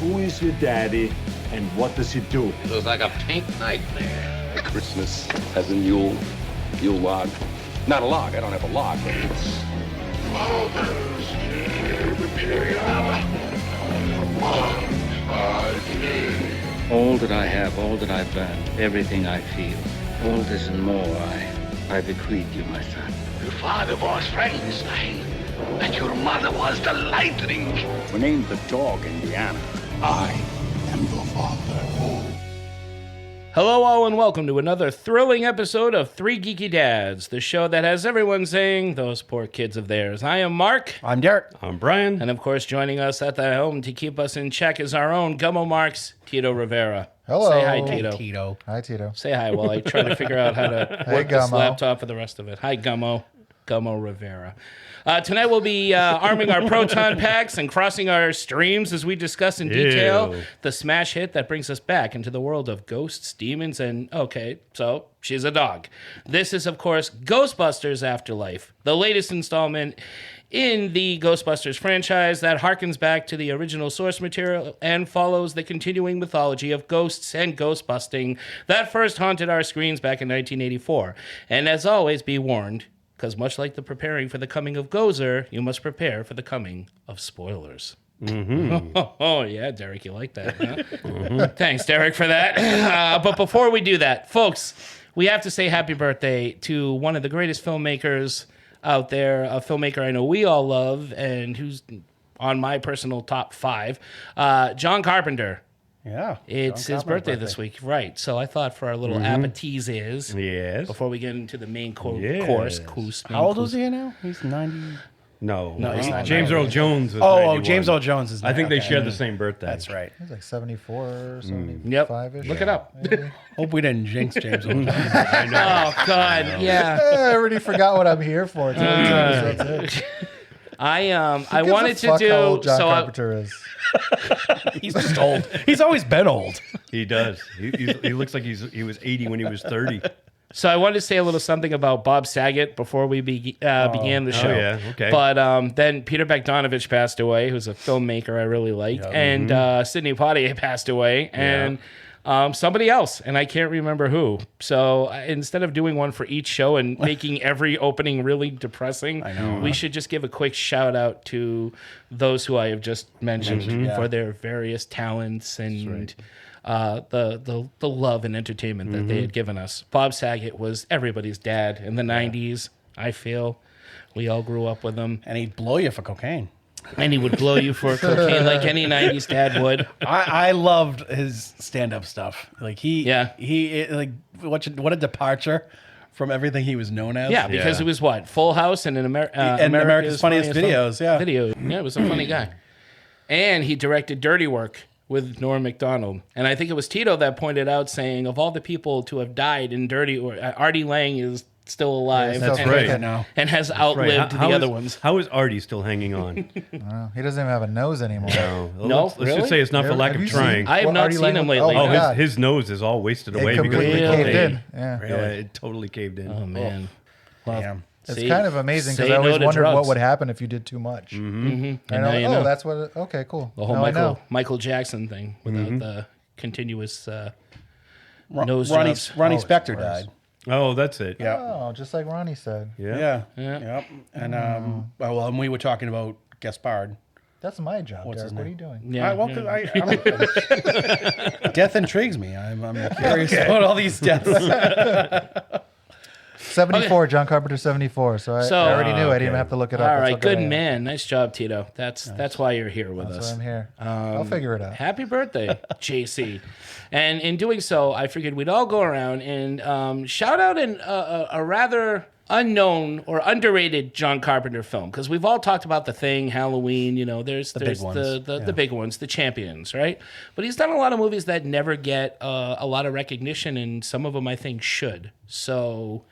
Who is your daddy, and what does he do? It looks like a pink nightmare. Christmas has a Yule log. Not a log, I don't have a log, but it's... Father's Day, the period. All that I have, all that I've learned, everything I feel, all this and more I bequeath you, my son. Your father was Frankenstein, and your mother was the Lightning. We named the dog Indiana. I am your father. Hello all and welcome to another thrilling episode of Three Geeky Dads, the show that has everyone saying those poor kids of theirs. I am Mark. I'm Derek. I'm Brian. And of course joining us at the home to keep us in check is our own Gummo Marks, Tito Rivera. Hello. Say hi, Tito. Hey, Tito. Hi, Tito. Say hi while I try to figure out how to work this laptop for the rest of it. Hi, Gummo. Gummo Rivera. Tonight we'll be arming our proton packs and crossing our streams as we discuss in detail the smash hit that brings us back into the world of ghosts, demons, and, okay, so she's a dog. This is, of course, Ghostbusters Afterlife, the latest installment in the Ghostbusters franchise that harkens back to the original source material and follows the continuing mythology of ghosts and ghostbusting that first haunted our screens back in 1984. And as always, be warned, because much like the preparing for the coming of Gozer, you must prepare for the coming of spoilers. Mm-hmm. Oh, yeah, Derek, you like that, huh? Mm-hmm. Thanks, Derek, for that. But before we do that, folks, we have to say happy birthday to one of the greatest filmmakers out there, a filmmaker I know we all love and who's on my personal top 5, John Carpenter. Yeah. It's his birthday this week, right. So I thought for our little appetizers, before we get into the main course. How old is he now? He's 90. No, he's not James 90. Earl Jones is Oh, 91. James Earl Jones is 90. I think they share the same birthday. That's right. He's like 74, 75-ish. Yep. Look it up. Hope we didn't jinx James Earl Jones. I know. Oh, God, yeah. I already forgot what I'm here for. That's it. I wanted to do how old John so. Carpenter is. He's just old. He's always been old. He does. He looks like he was 80 when he was 30. So I wanted to say a little something about Bob Saget before we began the show. Oh, yeah, okay. But then Peter Bogdanovich passed away, who's a filmmaker I really liked, and Sidney Poitier passed away, and somebody else, and I can't remember who. So instead of doing one for each show and making every opening really depressing, we should just give a quick shout out to those who I have just mentioned for their various talents and the love and entertainment that they had given us. Bob Saget was everybody's dad in the 90s, I feel. We all grew up with him. And he'd blow you for cocaine. And he would blow you for cocaine like any 90s dad would. I loved his stand-up stuff. Like he like what a departure from everything he was known as. Yeah, because it was what? Full House and America's Funniest Videos. Yeah, it was a funny guy. And he directed Dirty Work with Norm Macdonald. And I think it was Tito that pointed out, saying, of all the people to have died in Dirty Work, Artie Lang is still alive. That's right. Now. And has outlived the other ones. How is Artie still hanging on? He doesn't even have a nose anymore. No, let's really? just say it's not for lack of trying. I have not seen him lately. Oh, his nose is all wasted away It because of the completely caved cocaine. in. Yeah. Yeah, it totally caved in. Oh, man. Well, Damn. It's kind of amazing because say I always no to wondered drugs. what would happen if you did too much. Mm-hmm. And And now I'm you like, know. that's what. Okay, cool. The whole Now I know. Michael Jackson thing without the continuous nose Ronnie jobs. Ronnie Oh, Spector worse. died. Oh, that's it. Yeah. Oh, just like Ronnie said. Yeah. Yep. And and we were talking about Gaspard. That's my job, What's Derek. his What are name? you doing? Yeah, Well, 'cause death intrigues me. I'm curious about all these deaths. 74, John Carpenter 74. So I already knew. I didn't even have to look it up. All That's right, how good I am. man. Nice job, Tito. That's why you're here with That's us. why I'm here. I'll figure it out. Happy birthday, JC. And in doing so, I figured we'd all go around and shout out a rather unknown or underrated John Carpenter film, because we've all talked about The Thing, Halloween, there's big ones. the big ones, the champions, right? But he's done a lot of movies that never get a lot of recognition, and some of them I think should. So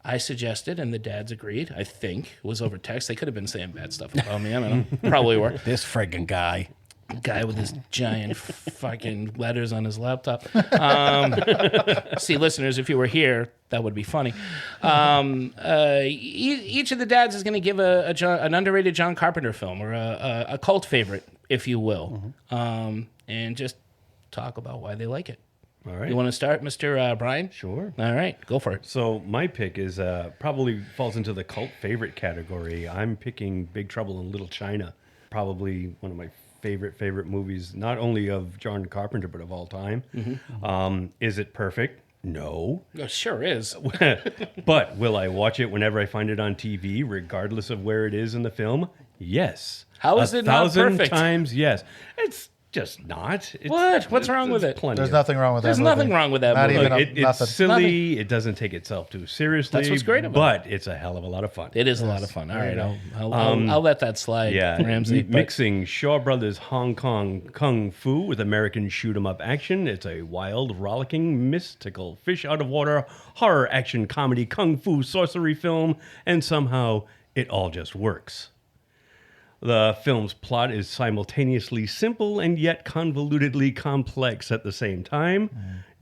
I suggested, and the dads agreed, I think. It was over text. They could have been saying bad stuff about me. I don't know. Probably were. This friggin' guy. Guy with his giant fucking letters on his laptop. See, listeners, if you were here, that would be funny. Each of the dads is going to give an underrated John Carpenter film or a cult favorite. if you will, and just talk about why they like it. All right. You want to start, Mr. Brian? Sure. All right, go for it. So my pick is probably falls into the cult favorite category. I'm picking Big Trouble in Little China. Probably one of my favorite movies, not only of John Carpenter, but of all time. Is it perfect? No. It sure is. But will I watch it whenever I find it on TV, regardless of where it is in the film? Yes. How is it not 1,000 perfect? times yes. It's just not. What's wrong with it? There's nothing wrong with that There's movie. nothing wrong with that Not movie. even Look, nothing. it's silly. It doesn't take itself too seriously. That's what's great about but it's a hell of a lot of fun. It is a lot of fun. All right, I'll let that slide, Yeah, Ramsey. but- mixing Shaw Brothers Hong Kong kung fu with American shoot 'em up action. It's a wild, rollicking, mystical, fish out of water, horror action comedy, kung fu sorcery film, and somehow it all just works. The film's plot is simultaneously simple and yet convolutedly complex at the same time.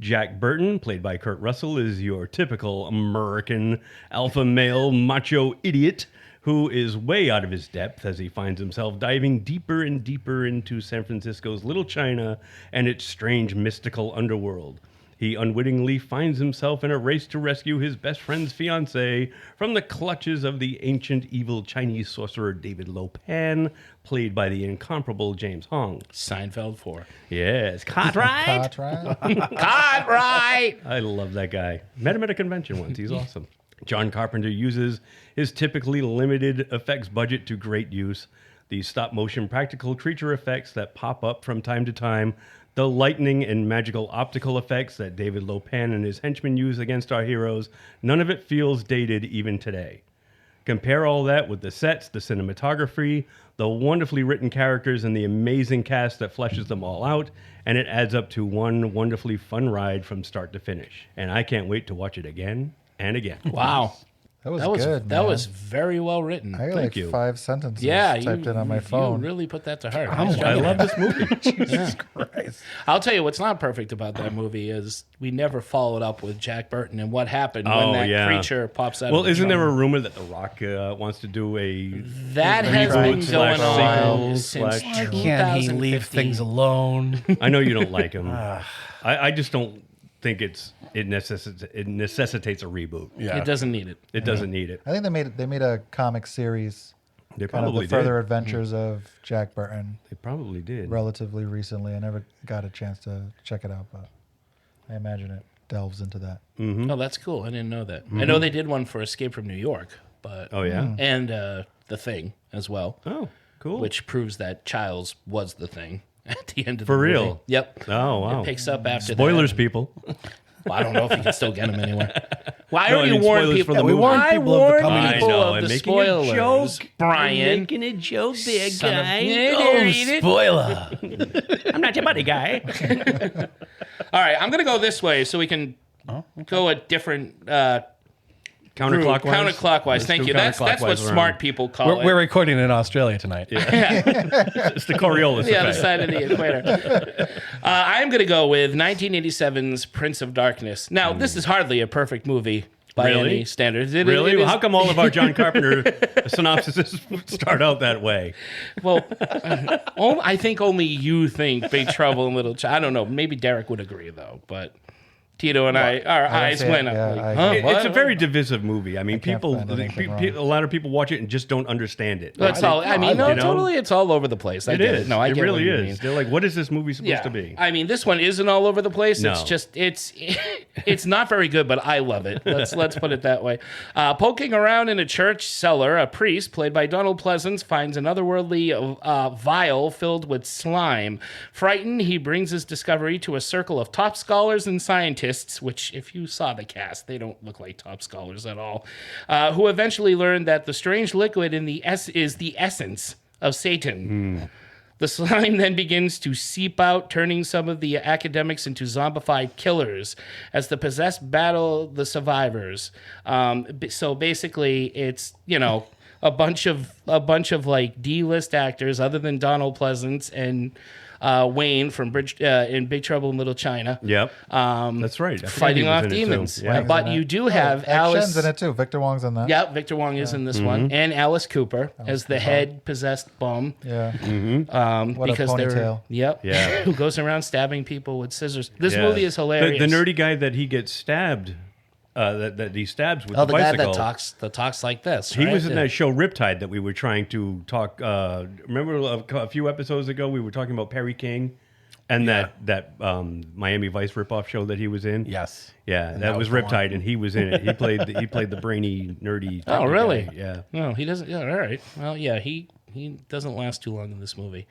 Jack Burton, played by Kurt Russell, is your typical American alpha male macho idiot who is way out of his depth as he finds himself diving deeper and deeper into San Francisco's Little China and its strange mystical underworld. He unwittingly finds himself in a race to rescue his best friend's fiancée from the clutches of the ancient evil Chinese sorcerer David Lo Pan, played by the incomparable James Hong. Seinfeld 4. Yes, Cartwright. Cartwright! I love that guy. Met him at a convention once. He's awesome. John Carpenter uses his typically limited effects budget to great use. These stop-motion practical creature effects that pop up from time to time, the lightning and magical optical effects that David Lo Pan and his henchmen use against our heroes, none of it feels dated even today. Compare all that with the sets, the cinematography, the wonderfully written characters, and the amazing cast that fleshes them all out, and it adds up to one wonderfully fun ride from start to finish. And I can't wait to watch it again and again. Wow. That was good. That man. was very well written. I got like 5 sentences typed in on my You phone. really put that to heart. I love this movie. Jesus Christ. I'll tell you what's not perfect about that movie is we never followed up with Jack Burton and what happened when that creature pops out. Well, of the isn't there a jungle. rumor that The Rock wants to do a That has been going on since Why can't he leave 2015. things alone? I know you don't like him. I just don't think it necessitates a reboot. Yeah. It doesn't need it. It doesn't need it. I think they made a comic series, They kind of probably the further did. adventures of Jack Burton, They probably did. relatively recently. I never got a chance to check it out, but I imagine it delves into that. Oh, that's cool. I didn't know that. I know they did one for Escape from New York, but Oh yeah. and The Thing as well, Oh, cool. which proves that Childs was the Thing at the end of For the movie. real? Yep. Oh wow. It picks up after Spoilers, that. people. Well, I don't know if you can still get them anywhere. Well, I No, I already mean warned spoilers people. for the movie. warned I people of the warned coming. I people know, of I'm the making a spoilers. joke. Brian, Making a joke, big son of- guy. Read it. Spoiler. I'm not your buddy guy. All right, I'm going to go this way so we can go a different Counterclockwise. Counterclockwise. Let's Thank do you. That's what counterclockwise smart around. people call We're it. recording in Australia tonight. It's the Coriolis The other effect. side of the equator. I'm going to go with 1987's Prince of Darkness. Now, this is hardly a perfect movie by Really? any standards. It Really? is- How come all of our John Carpenter synopsises start out that way? Well, I think only you think Big Trouble in Little China. I don't know. Maybe Derek would agree, though. But Tito and our eyes see it. went up. Yeah, like, I- huh, It's what? a very divisive movie. I mean, can't people, find anything wrong. a lot of people watch it and just don't understand it. That's all. I mean, no, you know? totally. It's all over the place. I It get is. it. No, I it get really what you is. mean. They're like, what is this movie supposed to be? I mean, this one isn't all over the place. No. It's just it's not very good, but I love it. Let's put it that way. Poking around in a church cellar, a priest played by Donald Pleasance finds an otherworldly vial filled with slime. Frightened, he brings his discovery to a circle of top scholars and scientists, which, if you saw the cast, they don't look like top scholars at all, who eventually learn that the strange liquid in is the essence of Satan. The slime then begins to seep out, turning some of the academics into zombified killers as the possessed battle the survivors. So basically, it's, a bunch of like D-list actors other than Donald Pleasance and Wayne from in Big Trouble in Little China. Yep. That's right. Fighting off demons. Yeah. But you do have Alice. Shen's in it too. Victor Wong's in that. Yep, Victor Wong is in this one, and Alice Cooper as the head possessed bum. Yeah. What because a ponytail. Yeah. Who goes around stabbing people with scissors. This movie is hilarious. The nerdy guy that he gets stabbed. That he stabs with the guy bicycle. that talks like this. He right? was in that show Riptide that we were trying to talk. Remember a few episodes ago we were talking about Perry King, and that Miami Vice ripoff show that he was in. Yes. Yeah, And that was Riptide, and he was in it. He played the brainy nerdy. Oh, really? Guy. Yeah. No, he doesn't. Yeah, all right. Well, yeah, he doesn't last too long in this movie.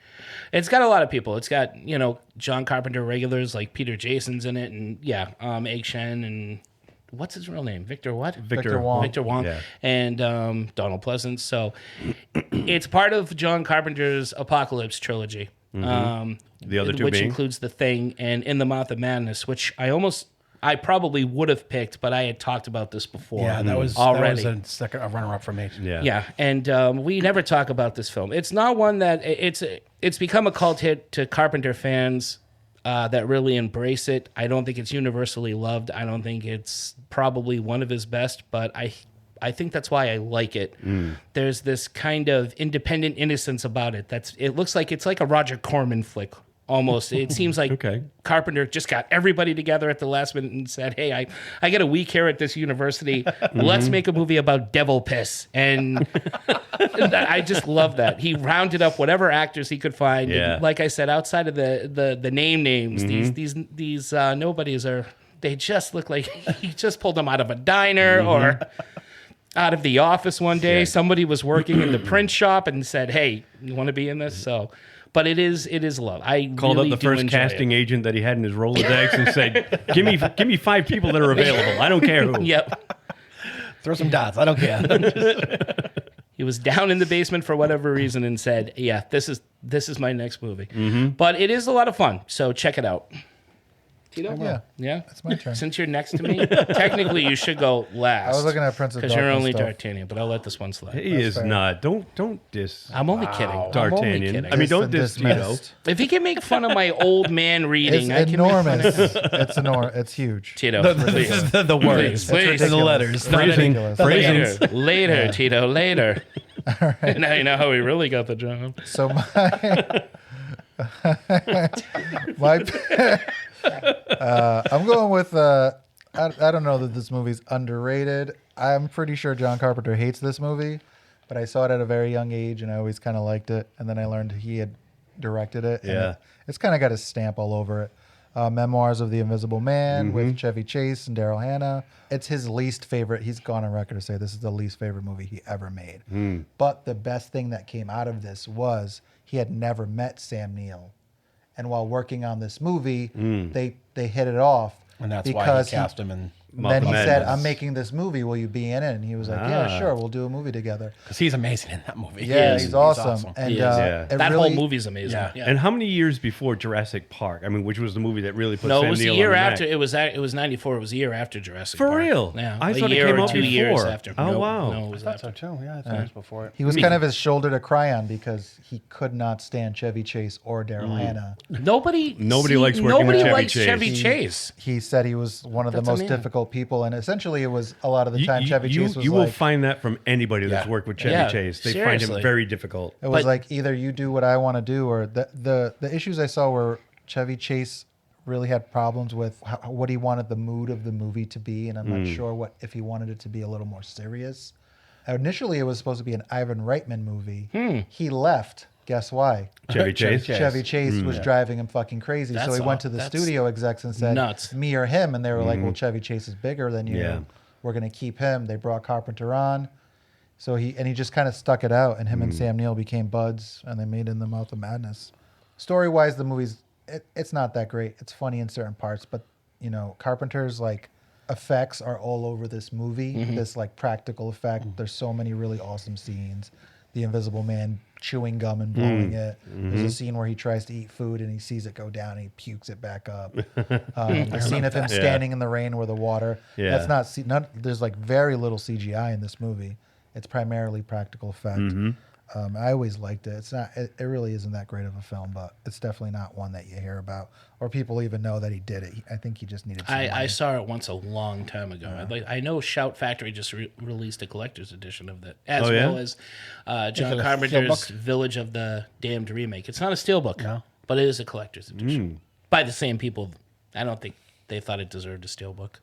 It's got a lot of people. It's got John Carpenter regulars like Peter Jason's in it, and Egg Shen and. What's his real name? Victor what? Victor Wong. Victor Wong. Yeah. And Donald Pleasance. So it's part of John Carpenter's Apocalypse trilogy. The other two which being? includes The Thing and In the Mouth of Madness, which I probably would have picked, but I had talked about this before. Yeah, that was already. a runner-up for me. Yeah. Yeah, and we never talk about this film. It's not one that it's become a cult hit to Carpenter fans. That really embrace it. I don't think it's universally loved. I don't think it's probably one of his best, but I think that's why I like it. There's this kind of independent innocence about it. It looks like it's like a Roger Corman flick almost. It seems like Carpenter just got everybody together at the last minute and said, "Hey, I get a week here at this university. Let's make a movie about devil piss." And I just love that. He rounded up whatever actors he could find. Yeah. And like I said, outside of the name names, these nobodies they just look like he just pulled them out of a diner or out of the office one day. Somebody was working in the print shop and said, "Hey, you want to be in this?" So. But it is love. I Called really up the first casting agent that he had in his Rolodex and said, "Give me 5 people that are available. I don't care who." Yep. Throw some dots. I don't care. He was down in the basement for whatever reason and said, "Yeah, this is my next movie." But it is a lot of fun, so check it out. Yeah. Yeah, It's my turn. Since you're next to me, technically you should go last. I was looking at Prince of because you're Darkness only stuff. D'Artagnan, but I'll let this one slide. He is not. Don't diss. I'm only kidding. I'm only D'Artagnan. kidding. I mean, don't Dismissed. diss Tito. If he can make fun of my old man reading, I It's can make fun enormous. of It's enormous. It's huge. Tito. This is the words. Please. The letters. Not any- ridiculous. Later, Tito, later. Now you know how he really got the job. So I'm going with I don't know that this movie's underrated. I'm pretty sure John Carpenter hates this movie, but I saw it at a very young age and I always kind of liked it. And then I learned he had directed it. And it's kind of got his stamp all over it. Memoirs of the Invisible Man with Chevy Chase and Daryl Hannah. It's his least favorite. He's gone on record to say this is the least favorite movie he ever made. But the best thing that came out of this was he had never met Sam Neill. And while working on this movie, they hit it off. And that's why he cast him in. Then he said, "I'm making this movie. Will you be in it?" And he was like, "Yeah, sure. We'll do a movie together." Because he's amazing in that movie. Yeah, he's awesome. And He is. it That really, whole movie's amazing. Yeah. Yeah. And how many years before Jurassic Park? I mean, which was the movie that really put No, Sam it was Neill the year on the after. map? It was 94. It was a year after Jurassic For Park. real? Yeah. I a thought it year came or out 2 years before. after. Oh, Nope, wow. No, it was I thought after. so too. Yeah, I thought it was before it. he was kind of his shoulder to cry on because he could not stand Chevy Chase or Daryl Hannah. Nobody likes working with Chevy likes Chase. Chevy Chase. He said he was one of the That's most amazing. difficult people, and essentially it was a lot of the time Chevy Chase was you like, will find that from anybody that's worked with Chevy Yeah, Chase. They find seriously. him very difficult. it was but- like either you do what I want to do, or the issues I saw were Chevy Chase really had problems with what he wanted the mood of the movie to be, and I'm not sure if he wanted it to be a little more serious. Initially, it was supposed to be an Ivan Reitman movie. He left. Guess why? Chevy Chase. Chevy Chase was driving him fucking crazy. So he went to the studio execs and said, nuts. "Me or him?" And they were like, "Well, Chevy Chase is bigger than you. Yeah. We're going to keep him." They brought Carpenter on. So he just kind of stuck it out, and him and Sam Neill became buds, and they made In the Mouth of Madness. Story-wise, the movie's it's not that great. It's funny in certain parts, but Carpenter's like effects are all over this movie. This like practical effect. There's so many really awesome scenes. The Invisible Man chewing gum and blowing it. There's a scene where he tries to eat food and he sees it go down and he pukes it back up. The scene of him standing in the rain where the water. Yeah. That's not. There's like very little CGI in this movie. It's primarily practical effect. I always liked it. It's not. It really isn't that great of a film, but it's definitely not one that you hear about or people even know that he did it. I think he just needed. I saw it once a long time ago. I know Shout Factory just released a collector's edition of that, as well as John Carpenter's Village of the Damned remake. It's not a steelbook, but it is a collector's edition by the same people. I don't think they thought it deserved a steelbook.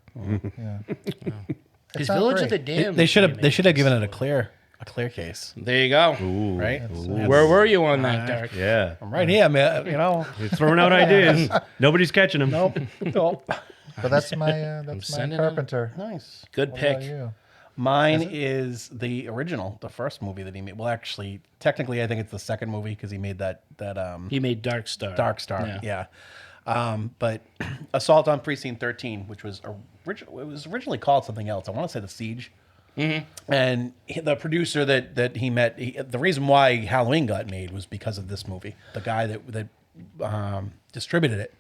Because Village of the Damned, they should have given it a clear case. There you go. Ooh. Right? Where were you on that, Dark? Yeah. I'm right here, man. You know, He's throwing out ideas. Nobody's catching him. nope. But that's my Carpenter. Nice. Good What pick. about you? Mine is the original, the first movie that he made. Well, actually, technically, I think it's the second movie because he made that He made Dark Star. Dark Star. Yeah. But Assault on Precinct 13, which was originally called something else. I want to say The Siege. And the producer that he met, the reason why Halloween got made was because of this movie. The guy that distributed it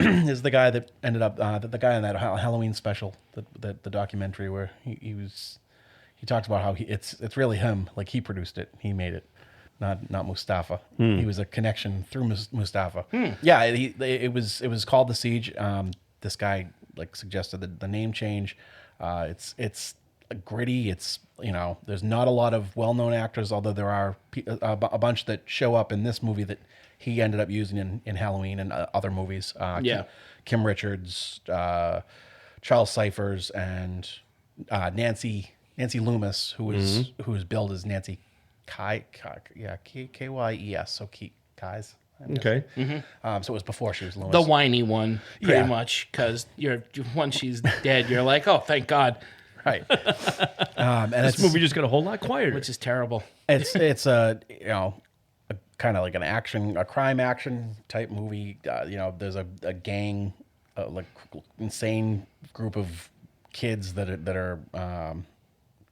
is the guy that ended up the guy in that Halloween special, the documentary where he talks about how it's really him, like he produced it, he made it, not Mustafa. He was a connection through Mustafa. Yeah, it was called The Siege. This guy like suggested the name change. It's gritty. It's, there's not a lot of well-known actors, although there are a bunch that show up in this movie that he ended up using in Halloween and other movies. Kim Richards, Charles Cyphers, and Nancy Loomis, who was billed as Nancy Kyes, so Kyes. Okay. So it was before she was Loomis. The whiny one, pretty much, because once she's dead, you're like, oh, thank God. Right. And This movie just got a whole lot quieter. Which is terrible. It's a kind of like a crime action type movie. There's a gang, like insane group of kids that are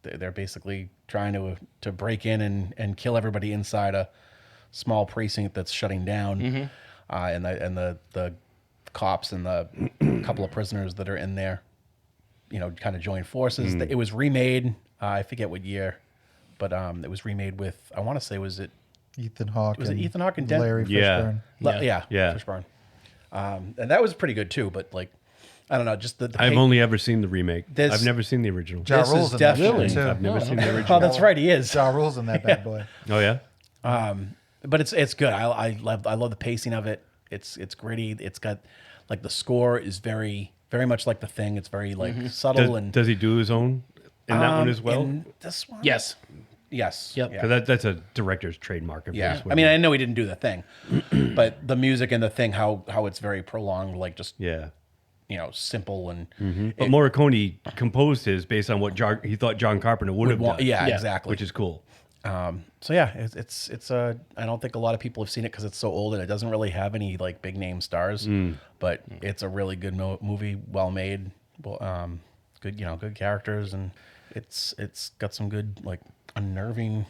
they're basically trying to break in and kill everybody inside a small precinct that's shutting down. And the cops and the couple of prisoners that are in there, kind of join forces. It was remade. I forget what year, but it was remade with, I want to say, was it Ethan Hawke? Was it Ethan Hawke and Larry Fishburne? Yeah. Fishburne. And that was pretty good too. But like, I don't know, just the I've only ever seen the remake. I've never seen the original. Ja Rule's in that definitely- shit, too. I've never seen the original. Oh, that's right, he is. Ja Rule's in that bad boy. Oh yeah. But it's good. I love the pacing of it. It's gritty. It's got like the score is very much like The Thing. It's very like subtle Does he do his own in that one as well? In this one, Yes. yes, Yep. yeah. Because that's a director's trademark. Of Yeah, his, I mean, I know he didn't do The Thing, but the music and The Thing, how it's very prolonged, like just yeah. Simple and But Morricone composed his based on what he thought John Carpenter would have done. yeah, exactly. Which is cool. So yeah, it's I don't think a lot of people have seen it because it's so old and it doesn't really have any like big name stars, but it's a really good movie, well made, good good characters, and it's got some good like unnerving,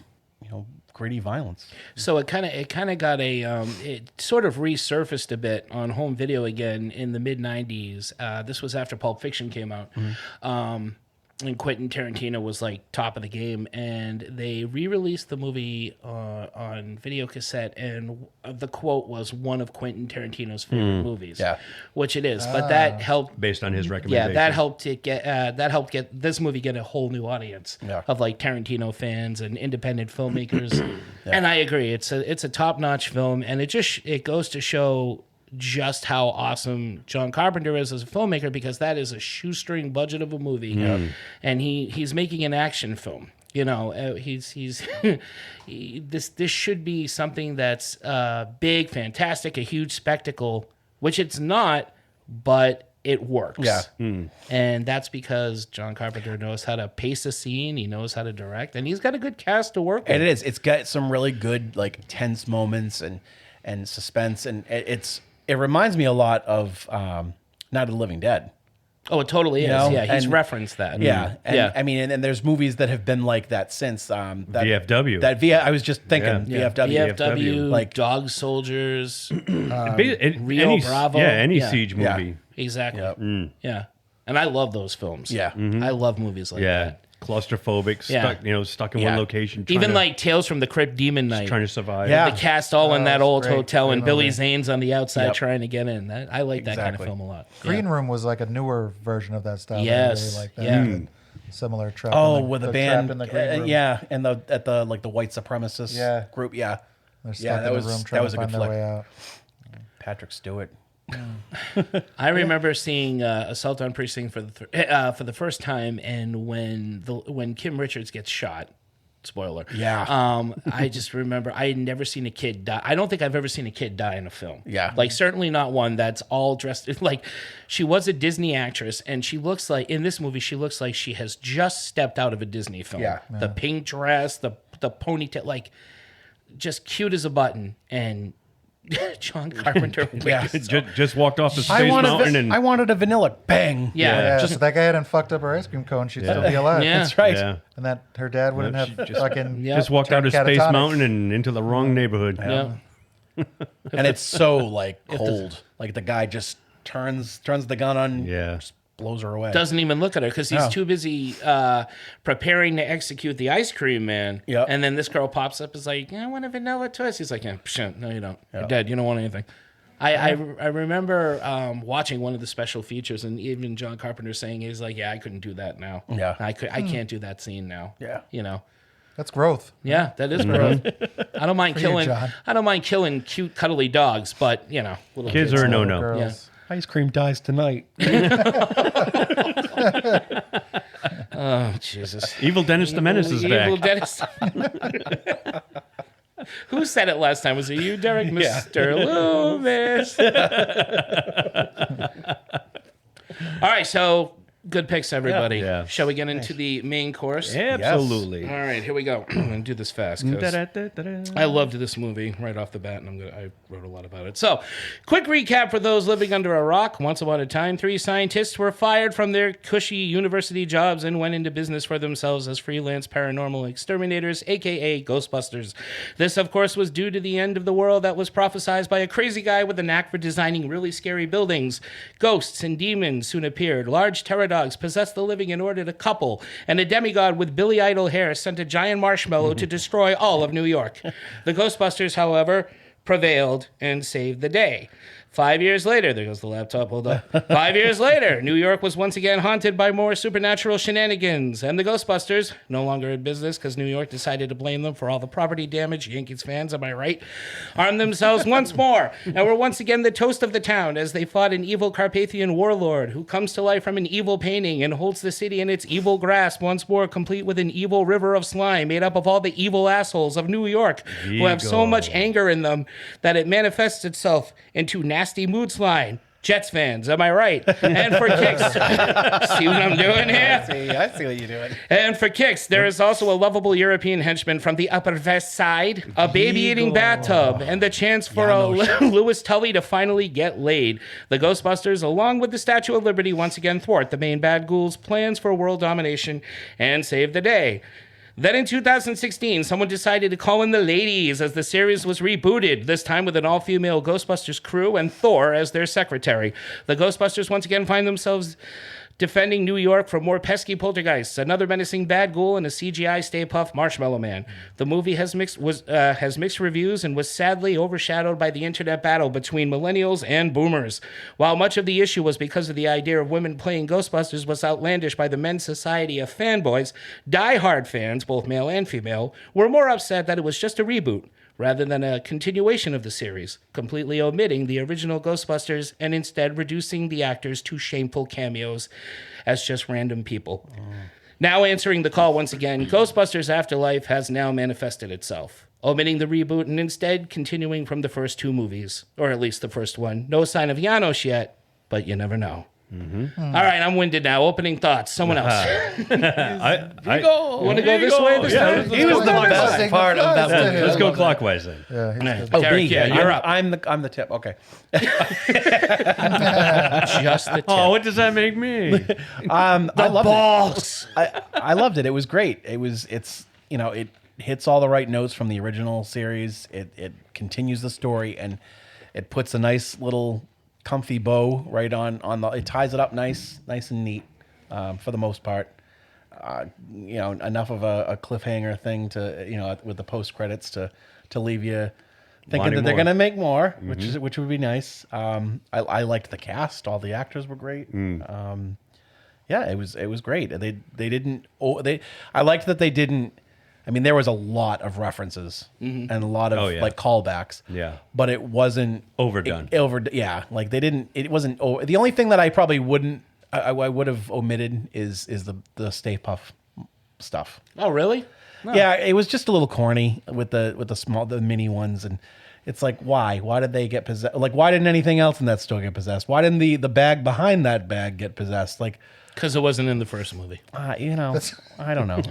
gritty violence. So it kind of got it sort of resurfaced a bit on home video again in the mid '90s. This was after Pulp Fiction came out. And Quentin Tarantino was like top of the game, and they re-released the movie on video cassette, and the quote was one of Quentin Tarantino's favorite movies. Yeah, which it is. But that helped based on his recommendation. Yeah, that helped get this movie get a whole new audience of like Tarantino fans and independent filmmakers. And I agree, it's a top-notch film, and it goes to show just how awesome John Carpenter is as a filmmaker, because that is a shoestring budget of a movie, and he's making an action film. He's this should be something that's big, fantastic, a huge spectacle, which it's not, but it works. Yeah. And that's because John Carpenter knows how to pace a scene, he knows how to direct, and he's got a good cast to work with. and it's got some really good like tense moments and suspense, and it reminds me a lot of Night of the Living Dead. Oh, it totally is. Yeah, he's referenced that. Yeah, I mean, and there's movies that have been like that since. VFW. I was just thinking VFW. VFW, like like Dog Soldiers, Rio Bravo. Any Yeah. siege movie. exactly. Yep. Yeah, and I love those films. Yeah. I love movies like Yeah. that. claustrophobic, Yeah. stuck in Yeah. one location. Even trying like Tales from the Crypt Demon Night. trying to survive. Yeah. The cast all in that it's old great. hotel, and Great Billy movie. Zane's on the outside Yep. trying to get in. I like that kind of Exactly. film a lot. Green Yeah. Room was like a newer version of that style. I Yes. really like that. Yeah. Similar trap. Oh, in the, with a the band, trap in the green room. yeah, and at the white supremacist group, yeah, They're stuck yeah, in that the was room that trying was to a good find their flick. way out. Patrick Stewart. I remember seeing Assault on Precinct for the first time, and when Kim Richards gets shot. Spoiler. Yeah. I just remember I had never seen a kid die. I don't think I've ever seen a kid die in a film. Yeah. Like certainly not one that's all dressed like she was a Disney actress, and she looks like in this movie she looks like she has just stepped out of a Disney film. Yeah. The pink dress, the ponytail, like just cute as a button, and John Carpenter. Yeah. Just walked off the Space Mountain and I wanted a vanilla. Bang. Yeah. Yeah, Just if that guy hadn't fucked up her ice cream cone, she'd still be alive. Yeah. That's right. yeah. And that her dad wouldn't Yeah, have she just- fucking Yeah. just walked out of turned Space catatonic. Mountain and into the wrong neighborhood. yeah. And it's so like cold. Like the guy just turns the gun on. Yeah. Just blows her away. Doesn't even look at her because he's No. too busy preparing to execute the ice cream man. Yep. And then this girl pops up, is like, I want a vanilla twist. He's like, yeah, psh, no, you don't. You're dead. You don't want anything. I remember watching one of the special features, and even John Carpenter saying, he's like, yeah, I couldn't do that now. Yeah. I can't do that scene now. Yeah. You know. That's growth. Yeah, that is growth. I don't mind For you, killing. John. I don't mind killing cute, cuddly dogs, but little Kids are a no-no. Girls. Ice cream dies tonight. Oh Jesus! Evil Dennis the Menace is Evil back. Dennis. Who said it last time? Was it you, Derek? Mr. Loomis. All right, so good picks, everybody. Yeah. Shall we get into the main course? Absolutely. All right, here we go. I'm going to do this fast because I loved this movie right off the bat, and I wrote a lot about it. So, quick recap for those living under a rock. Once upon a time, 3 scientists were fired from their cushy university jobs and went into business for themselves as freelance paranormal exterminators, a.k.a. Ghostbusters. This, of course, was due to the end of the world that was prophesied by a crazy guy with a knack for designing really scary buildings. Ghosts and demons soon appeared. Large pterodogs possessed the living and ordered a couple, and a demigod with Billy Idol hair sent a giant marshmallow to destroy all of New York. The Ghostbusters, however, prevailed and saved the day. 5 years later, there goes the laptop, hold on. 5 years later, New York was once again haunted by more supernatural shenanigans, and the Ghostbusters, no longer in business because New York decided to blame them for all the property damage, Yankees fans, am I right? Armed themselves once more, and were once again the toast of the town as they fought an evil Carpathian warlord who comes to life from an evil painting and holds the city in its evil grasp once more, complete with an evil river of slime made up of all the evil assholes of New York who have so much anger in them that it manifests itself into nasty mood slime. Jets fans, am I right? And for kicks, see what I'm doing here? I see what you're doing. And for kicks, there is also a lovable European henchman from the Upper West Side, a baby-eating bathtub, and the chance for Louis Tully to finally get laid. The Ghostbusters, along with the Statue of Liberty, once again thwart the main bad ghoul's plans for world domination and save the day. Then in 2016, someone decided to call in the ladies as the series was rebooted, this time with an all-female Ghostbusters crew and Thor as their secretary. The Ghostbusters once again find themselves defending New York from more pesky poltergeists, another menacing bad ghoul, and a CGI Stay Puft Marshmallow Man. The movie has mixed reviews and was sadly overshadowed by the internet battle between millennials and boomers. While much of the issue was because of the idea of women playing Ghostbusters was outlandish by the men's society of fanboys, die-hard fans, both male and female, were more upset that it was just a reboot rather than a continuation of the series, completely omitting the original Ghostbusters and instead reducing the actors to shameful cameos as just random people. Now answering the call once again, Ghostbusters Afterlife has now manifested itself, omitting the reboot and instead continuing from the first 2 movies, or at least the first one. No sign of Janos yet, but you never know. All right, I'm winded now. Opening thoughts. Someone else. I Want to go this way this time? He was the best part of that movie. Let's go clockwise then. Yeah, he's good. Oh, Derek, yeah, you're up. I'm the tip. Okay. Just the tip. Oh, what does that make me? I loved balls. it. I loved it. It was great. It hits all the right notes from the original series. It continues the story and it puts a nice little comfy bow right on the. It ties it up nice and neat for the most part. enough of a cliffhanger thing to with the post credits to leave you thinking that they're going to make more, which would be nice. I liked the cast; all the actors were great. Yeah, it was great. They didn't. I liked that they didn't. I mean, there was a lot of references and a lot of like callbacks. Yeah, but it wasn't overdone. Like they didn't. It wasn't. The only thing that I probably wouldn't. I would have omitted is the Stay Puft stuff. Oh, really? No. Yeah, it was just a little corny with the mini ones, and it's like, why? Why did they get possessed? Like, why didn't anything else in that store get possessed? Why didn't the bag behind that bag get possessed? Like, because it wasn't in the first movie. I don't know.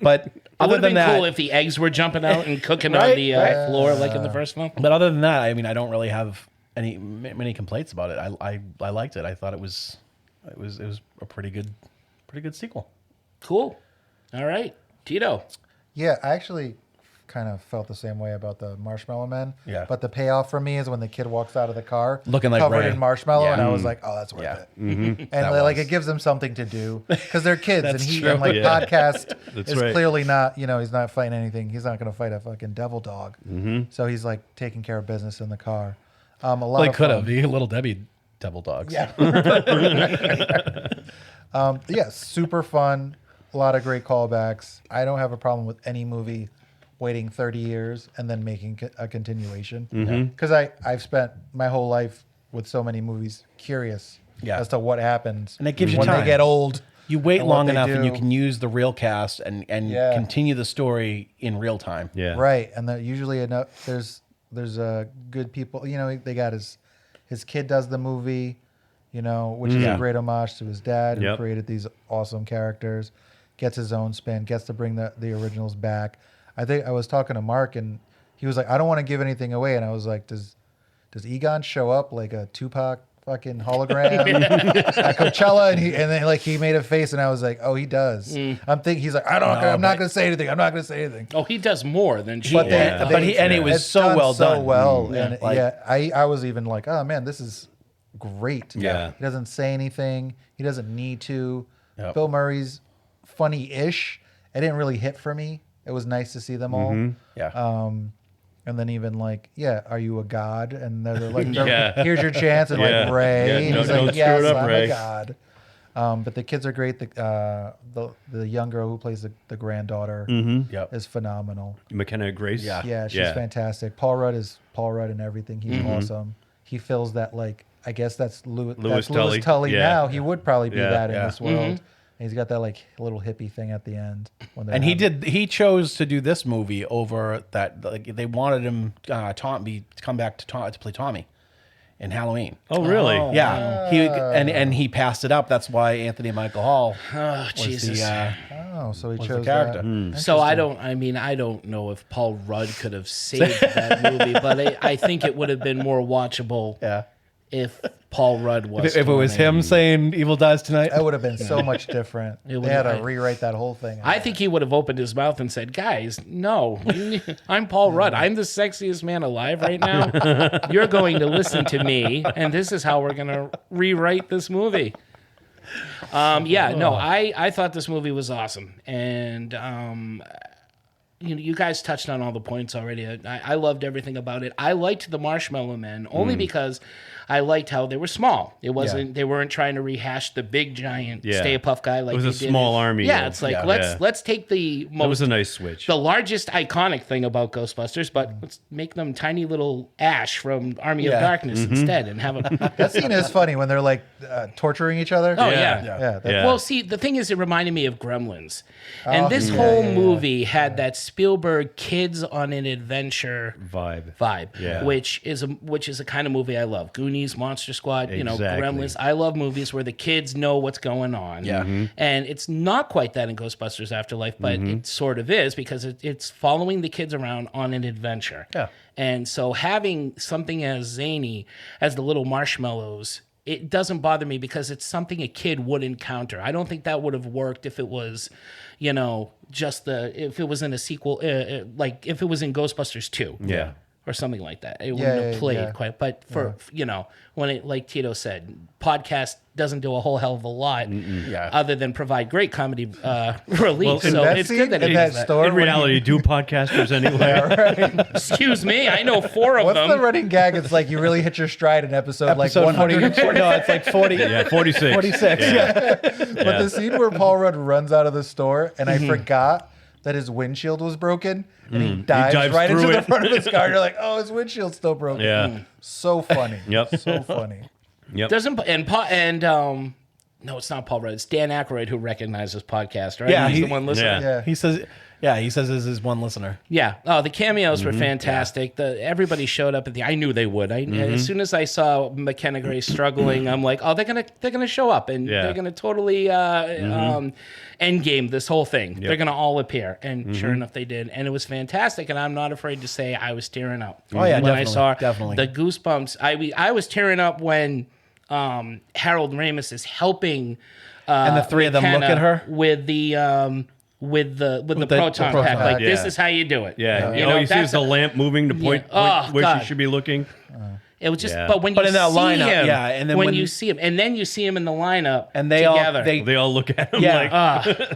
But other than that, cool if the eggs were jumping out and cooking on the floor like in the first one. But other than that, I mean, I don't really have many complaints about it. I liked it. I thought it was a pretty good sequel. Cool. All right, Tito. Yeah, I actually kind of felt the same way about the Marshmallow Men. Yeah. But the payoff for me is when the kid walks out of the car looking like covered Ray. in marshmallow, Yeah. and I was like, oh, that's worth it. And it gives them something to do because they're kids, and podcast is clearly not. He's not fighting anything. He's not going to fight a fucking devil dog. So he's like taking care of business in the car. He could have. Little Debbie devil dogs. Yeah. Super fun. A lot of great callbacks. I don't have a problem with any movie waiting 30 years and then making a continuation. Because I've spent my whole life with so many movies curious as to what happens. And it gives you when time. they get old. You wait long enough and you can use the real cast and continue the story in real time. Yeah. Right. And usually enough there's good people. They got his kid does the movie, which is a great homage to his dad who created these awesome characters. Gets his own spin, gets to bring the originals back. I think I was talking to Mark, and he was like, "I don't want to give anything away," and I was like, "Does Egon show up like a Tupac fucking hologram at Coachella?" And then he made a face, and I was like, "Oh, he does." I'm thinking he's like, I'm not going to say anything. I'm not going to say anything. Oh, he does more than she. But it was so well done. So well, and I was even like, "Oh man, this is great." Yeah, he doesn't say anything. He doesn't need to. Yep. Bill Murray's funny-ish. It didn't really hit for me. It was nice to see them all. Yeah. And then even are you a god? And they're like, here's your chance. And Ray, and he's like, yes, I'm a god. But the kids are great. The young girl who plays the granddaughter is phenomenal. McKenna Grace. Yeah, she's fantastic. Paul Rudd is Paul Rudd and everything. He's awesome. He fills that I guess that's Louis Tully now. He would probably be that in this world. And he's got that little hippie thing at the end. And he chose to do this movie over that. They wanted him to come back to play Tommy in Halloween. Oh, really? Oh, yeah. Wow. He passed it up. That's why Anthony Michael Hall. Oh, Jesus. So he chose the character. That. So I don't know if Paul Rudd could have saved that movie, but I think it would have been more watchable. Yeah. If Paul Rudd was. If it was him saying "Evil dies tonight," that would have been so much different. They had to rewrite that whole thing. I think he would have opened his mouth and said, "Guys, no, I'm Paul Rudd. I'm the sexiest man alive right now. You're going to listen to me, and this is how we're going to rewrite this movie." I thought this movie was awesome, and you guys touched on all the points already. I loved everything about it. I liked the Marshmallow Men only because I liked how they were small. It wasn't they weren't trying to rehash the big giant Stay Puft guy like it was a small army. Yeah, it's like let's take the most. That was a nice switch. The largest iconic thing about Ghostbusters, but let's make them tiny little Ash from Army of Darkness instead, and have them. That scene is funny when they're torturing each other. Oh yeah. Well, see, the thing is, it reminded me of Gremlins, and this whole movie had that Spielberg kids on an adventure vibe, which is a kind of movie I love. Goonies, Monster Squad, Gremlins. I love movies where the kids know what's going on. Yeah. And it's not quite that in Ghostbusters Afterlife, but it sort of is because it's following the kids around on an adventure. Yeah. And so having something as zany as the little marshmallows, it doesn't bother me because it's something a kid would encounter. I don't think that would have worked if it was, if it was in a sequel, like if it was in Ghostbusters 2. Yeah. or something like that. It wouldn't have played quite. But for when it, like Tito said, podcast doesn't do a whole hell of a lot other than provide great comedy relief. So it's good that it does that. In reality, do podcasters anyway? Excuse me, I know 4 of them. What's the running gag? It's like you really hit your stride in episode like 100. No, it's like 40. Yeah, 46. 46. Yeah. But the scene where Paul Rudd runs out of the store, and I forgot that his windshield was broken, and he dives right into the front of his car. You're like, oh, his windshield's still broken. Yeah. So funny. Yep. So funny. Yep. No, it's not Paul Rudd. It's Dan Aykroyd who recognizes podcast, right? Yeah, He's the one listening. Yeah. He says this is one listener. Yeah. Oh, the cameos were fantastic. Everybody showed up at the. I knew they would. As soon as I saw McKenna Grace struggling, I'm like, oh, they're gonna show up and they're gonna totally endgame this whole thing. They're gonna all appear, and sure enough, they did, and it was fantastic. And I'm not afraid to say I was tearing up. Oh yeah, when I saw definitely the goosebumps. I was tearing up when Harold Ramis is helping, and the 3 of them look at her with the proton pack. Like, this is how you do it. Yeah, you know, he sees the lamp moving to point where she should be looking. It was just, but when you in that see lineup, him, and then when you see him, and then you see him in the lineup, and they together. They all look at him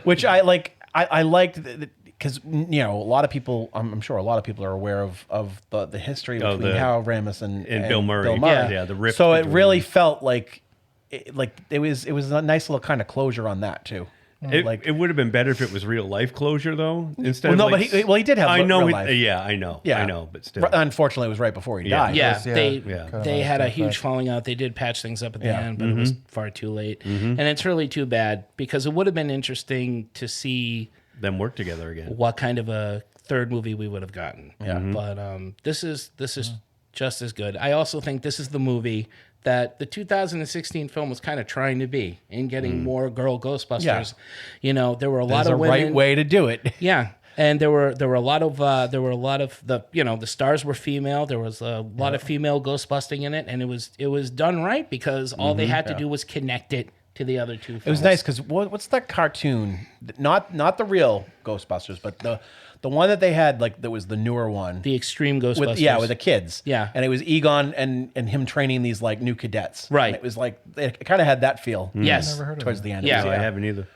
which I like. I liked because a lot of people. I'm sure a lot of people are aware of the history between Harold Ramis and Bill Murray. Yeah, the rift. So it really felt like it was a nice little kind of closure on that too. It would have been better if it was real life closure though. Instead, but he did have. I know. Real life. I know. But still, unfortunately, it was right before he died. Yeah, they had a huge falling out. They did patch things up at the end, but it was far too late. And it's really too bad because it would have been interesting to see them work together again. What kind of a third movie we would have gotten? Yeah, but this is just as good. I also think this is the movie that the 2016 film was kind of trying to be in getting more girl Ghostbusters. Yeah. There were a lot of women. There's a right way to do it. Yeah. And there were a lot of the stars were female. There was a lot of female ghostbusting in it, and it was done right because all they had to do was connect it to the other 2 films. It was nice because what's that cartoon? Not the real Ghostbusters, but the one that they had, like, that was the newer one. The Extreme Ghostbusters. With the kids. Yeah. And it was Egon and him training these, like, new cadets. Right. And it was like, it kind of had that feel. Yes. Towards the end. Yeah. No, I haven't either.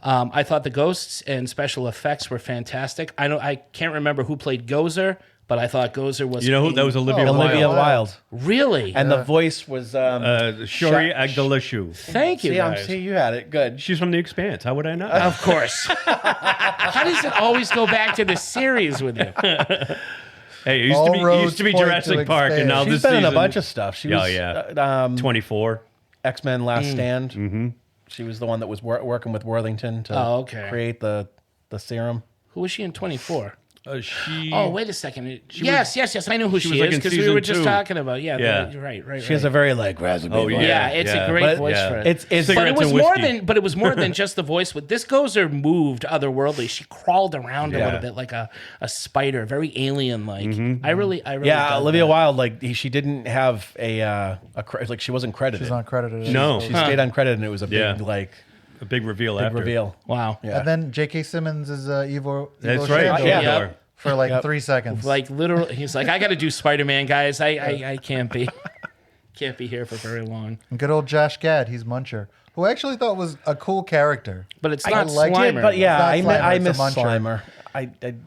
I thought the ghosts and special effects were fantastic. I can't remember who played Gozer, but I thought Gozer was... You know who? That was Olivia Wilde. Olivia Wilde. Really? And the voice was... Shori Agdalashoo. Thank you, guys. See, you had it. Good. She's from The Expanse. How would I know? Of course. How does it always go back to the series with you? Hey, it used to be Jurassic Park, and now She's this been season... in a bunch of stuff. She was 24. X-Men Last Stand. Mm-hmm. She was the one that was working with Worthington to create the serum. Who was she in 24? She. Oh, wait a second. Yes. I know who she is because we were just talking about. Yeah. Right. She has a very raspy voice. Yeah, it's a great voice for it. But it was more than just the voice. With this Gozer moved otherworldly. She crawled around a little bit like a spider, very alien like. I really. Yeah, Olivia Wilde, like she didn't have like she wasn't credited. She's not credited. No, she stayed uncredited, and it was a big a big reveal after. Reveal. Wow. Yeah. And then J.K. Simmons is Evo. That's right. Shandor for like 3 seconds. Like literally, he's like, I got to do Spider-Man, guys. I can't be here for very long. And good old Josh Gad, he's Muncher, who I actually thought was a cool character. But it's not Slimer. But yeah, I miss Slimer.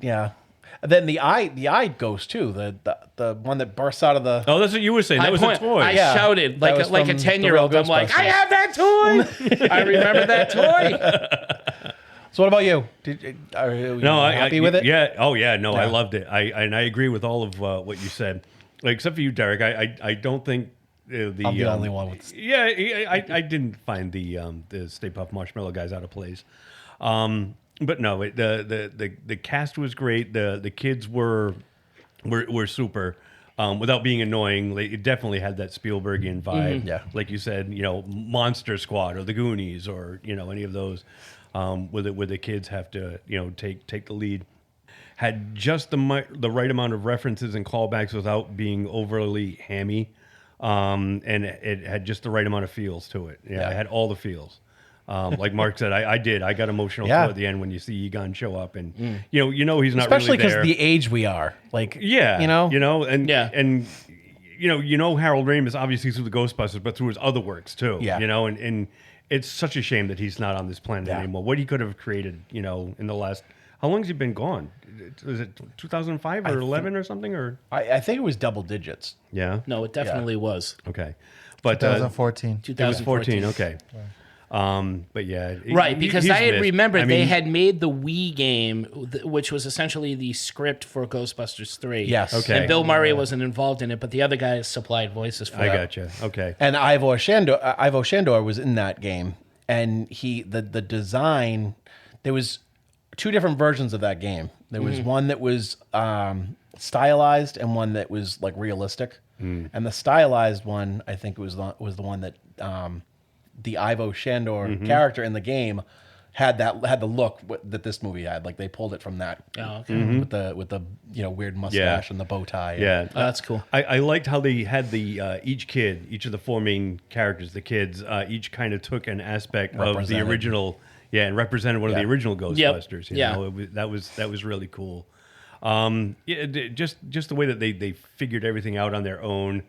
Yeah. And then the eye ghost too. The one that bursts out of the. Oh, that's what you were saying. That was a toy. I shouted like a 10-year-old. I'm like, I have that toy. I remember that toy. So what about you? Are you happy with it? Yeah. Oh yeah. No, I loved it. I agree with all of what you said, except for you, Derek. I don't think I'm the only one with. Yeah, I didn't find the Stay Puft Marshmallow guys out of place. But no, the cast was great. The kids were super. Without being annoying, it definitely had that Spielbergian vibe. Yeah, like you said, Monster Squad or The Goonies or any of those, where the kids have to take the lead. Had just the right amount of references and callbacks without being overly hammy, and it had just the right amount of feels to it. Yeah, it had all the feels. Like Mark said, I did. I got emotional Yeah. toward the end when you see Egon show up, and you know he's not Especially really because there. the age we are. Like, Yeah, you know? and Yeah. and you know Harold Ramis obviously through the Ghostbusters, but through his other works too. Yeah. And it's such a shame that he's not on this planet anymore. What he could have created, in the last, how long has he been gone? Was it 2005 or 11 or something? Or I think it was double digits. yeah, No, it definitely was. okay, but 2014. it was 14. Okay, but yeah, Right, because he's I had missed. remembered I they mean, had made the Wii game, which was essentially the script for Ghostbusters 3. Yes. Okay. And Bill Murray wasn't involved in it, but the other guys supplied voices for I it. gotcha. Okay, And Ivo Shandor was in that game, and the design. There was two different versions of that game. There was one that was stylized and one that was like realistic. And the stylized one, I think, was the one that the Ivo Shandor character in the game had the look that this movie had. Like they pulled it from that. Oh, okay. With the weird mustache and the bow tie. yeah, Oh, that's cool. I liked how they had the each of the four main characters, the kids, each kind of took an aspect of the Represented. original, and represented one of the original Ghostbusters. Yeah. That was really cool. Just the way that they figured everything out on their own.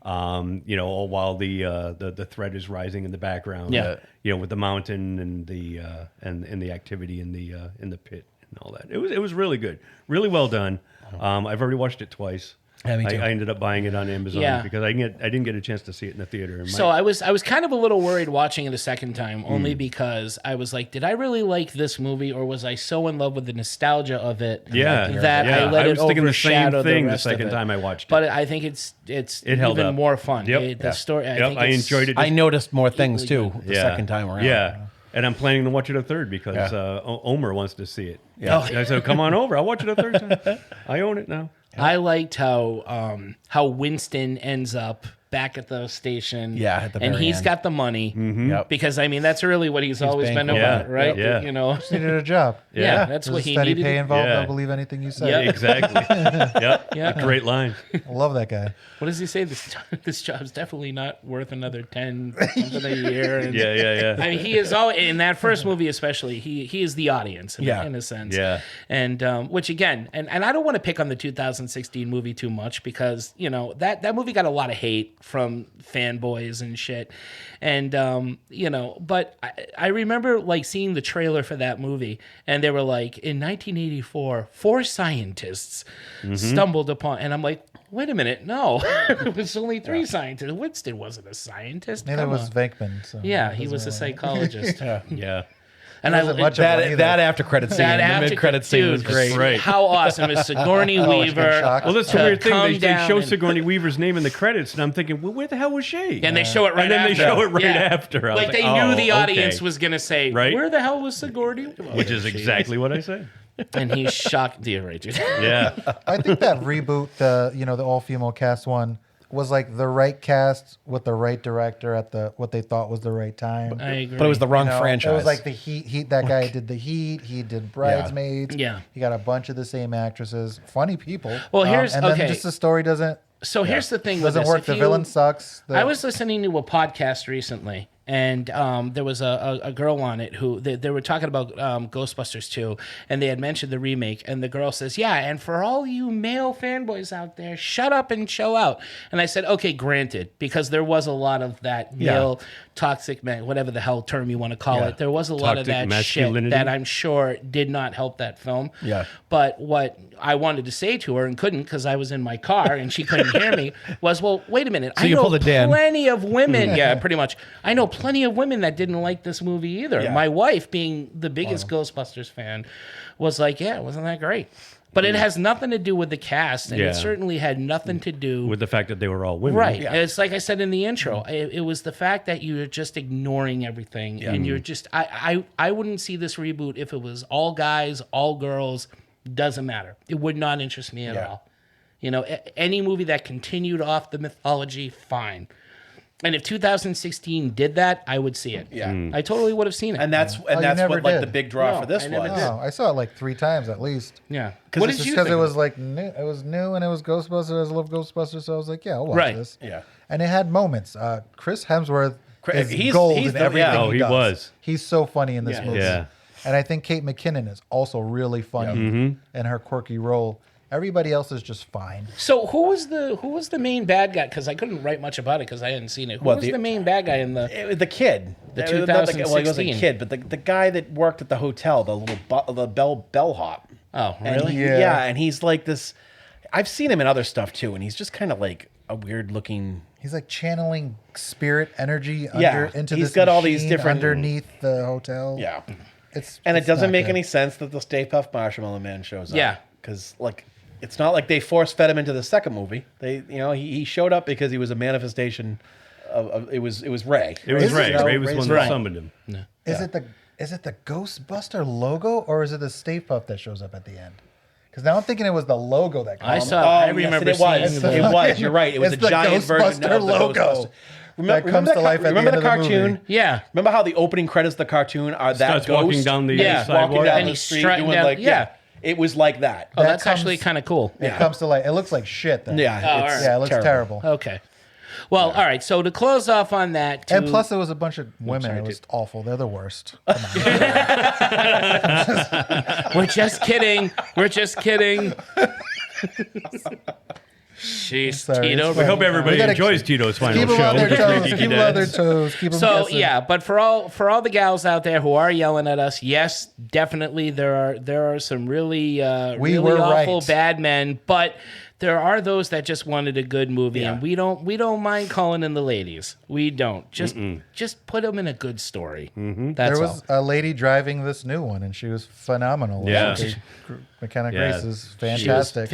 All while the threat is rising in the background. Yeah. With the mountain and the activity in the pit and all that. It was really good, really well done. I've already watched it twice. Yeah, me too. I ended up buying it on Amazon Yeah. because I didn't get a chance to see it in the theater. So I was kind of a little worried watching it a second time, only because I was like, did I really like this movie, or was I so in love with the nostalgia of it that I let it was thinking the same overshadow thing the the rest of second it? time I watched it. But I think it's It held even up. more fun. Yep. The story. I think I it's- enjoyed it. I noticed more things too the second time around. Yeah. And I'm planning to watch it a third because Omer wants to see it. Yeah. I said, come on over. I'll watch it a third time. I own it now. I liked how Winston ends up back at the station. Yeah, at the and very he's end. got the money Yep. because that's really what he's always been banking. about, Yeah, right? yeah. Just needed a job. Yeah, that's There's what a he steady needed. pay involved. Yeah. I'll believe anything you say. Yep. Exactly. Yep. Yeah. A great line. I love that guy. What does he say? This job's definitely not worth another 10 something a year. And, Yeah. I mean, he is all in that first movie, especially. He is the audience, in a sense. Yeah. And which again, and I don't want to pick on the 2016 movie too much because that movie got a lot of hate from fanboys and shit. And but I remember like seeing the trailer for that movie, and they were like, in 1984, 4 scientists stumbled upon, and I'm like, wait a minute, no, it was only 3 scientists. Winston wasn't a scientist. Neither Come was on. Venkman. So Yeah, it he was a doesn't really- psychologist. Yeah. And Wasn't much of one either. That after credit scene, that the mid credit scene was dude, great. Right. How awesome is Sigourney Oh, it's been Weaver? shocked. Well, that's the to weird thing. come They down show and- Sigourney Weaver's name in the credits, and I'm thinking, well, where the hell was she? And they show it right And then after. they show it right Yeah. after. I was Like they oh, knew the audience okay. was going to say, Right? where the hell was Sigourney? Which is exactly what I said. And he's shocked. Yeah, right, dude. Yeah. I think that reboot, the all female cast one, was like the right cast with the right director at what they thought was the right time. I agree. But it was the wrong You know, franchise. It was like the Heat. That guy did the Heat. He did Bridesmaids. Yeah. He got a bunch of the same actresses. Funny people. Well, here's- and okay. then just the story doesn't Here's the thing with doesn't this. work. If The you- villain sucks. I was listening to a podcast recently, and there was a girl on it who they were talking about Ghostbusters 2, and they had mentioned the remake, and the girl says, yeah, and for all you male fanboys out there, shut up and chill out. And I said, okay, granted, because there was a lot of that male toxic man, whatever the hell term you want to call it. There was a lot of Toxic that shit masculinity? that I'm sure did not help that film. Yeah. But what I wanted to say to her and couldn't because I was in my car and she couldn't hear me was, well, wait a minute. I you know pulled a Dan. plenty of women. Yeah, pretty much. I know plenty of women that didn't like this movie either. Yeah. My wife, being the biggest Ghostbusters fan, was like, yeah, wasn't that great? But it has nothing to do with the cast, and Yeah. it certainly had nothing to do With the fact that they were all women. right. It's like I said in the intro. It was the fact that you're just ignoring everything, and you're just. I wouldn't see this reboot if it was all guys, all girls. Doesn't matter. It would not interest me at all. You know, any movie that continued off the mythology, fine. And if 2016 did that, I would see it. Yeah. I totally would have seen it. And that's you that's never what like did. the big draw No, for this I never was. did. Oh, I saw it like 3 times at least. yeah. What What did did Just you because think? it was like new, it was new and it was Ghostbusters. I love Ghostbusters, so I was like, yeah, I'll watch Right. this. Yeah. And it had moments. Chris Hemsworth is gold in everything Oh, he does. was. He's so funny in this movie. Yeah. And I think Kate McKinnon is also really funny in her quirky role. Everybody else is just fine. So who was the main bad guy? Because I couldn't write much about it because I hadn't seen it. Who was the main bad guy in the kid? The Well, he was a 2016. kid, but the guy that worked at the hotel, the little the bellhop. Oh, And really? and he's like this. I've seen him in other stuff too, and he's just kind of like a weird looking. He's like channeling spirit energy into he's this got all these machine different underneath the hotel. Yeah, It's and it it's doesn't not make good. any sense that the Stay Puft Marshmallow Man shows up. Yeah. because like it's not like they force fed him into the second movie. They, he showed up because he was a manifestation of it was Ray. It was Ray. You know, Ray was the Ray's one that Ray. summoned him. Is it the Ghostbuster logo or is it the Stay Puft that shows up at the end? Because now I'm thinking it was the logo that comes. I remember it was. seeing It was. You're right. It was It's a the giant version of Ghostbuster the logo Ghostbuster. that comes to life at the remember end the of the movie. cartoon? Yeah. Remember how the opening credits of the cartoon are that Starts ghost walking down the Yeah, sidewalk. walking down And the he's street strutting doing down- like yeah. It was like that. Oh, That that's actually comes- kind of cool. It comes to life. It looks like shit. Then. Yeah. all right. Yeah, it looks terrible. Okay. Well, all right. So to close off on that, And plus, it was a bunch of women. It was awful. They're the worst. Come on. we're just kidding. We're just kidding. Jeez, Sorry, Tito. it's We fine. hope everybody We gotta enjoys Tito's final Keep them show. on their Three toes. Geeky Keep them on their Dads. toes. Keep them So guessing. yeah, but for all the gals out there who are yelling at us, yes, definitely there are some really really were awful right. bad men, but there are those that just wanted a good movie, and we don't mind calling in the ladies. We don't just put them in a good story. That's There all. was a lady driving this new one, and she was phenomenal. Yeah. McKenna Yeah. Grace is fantastic.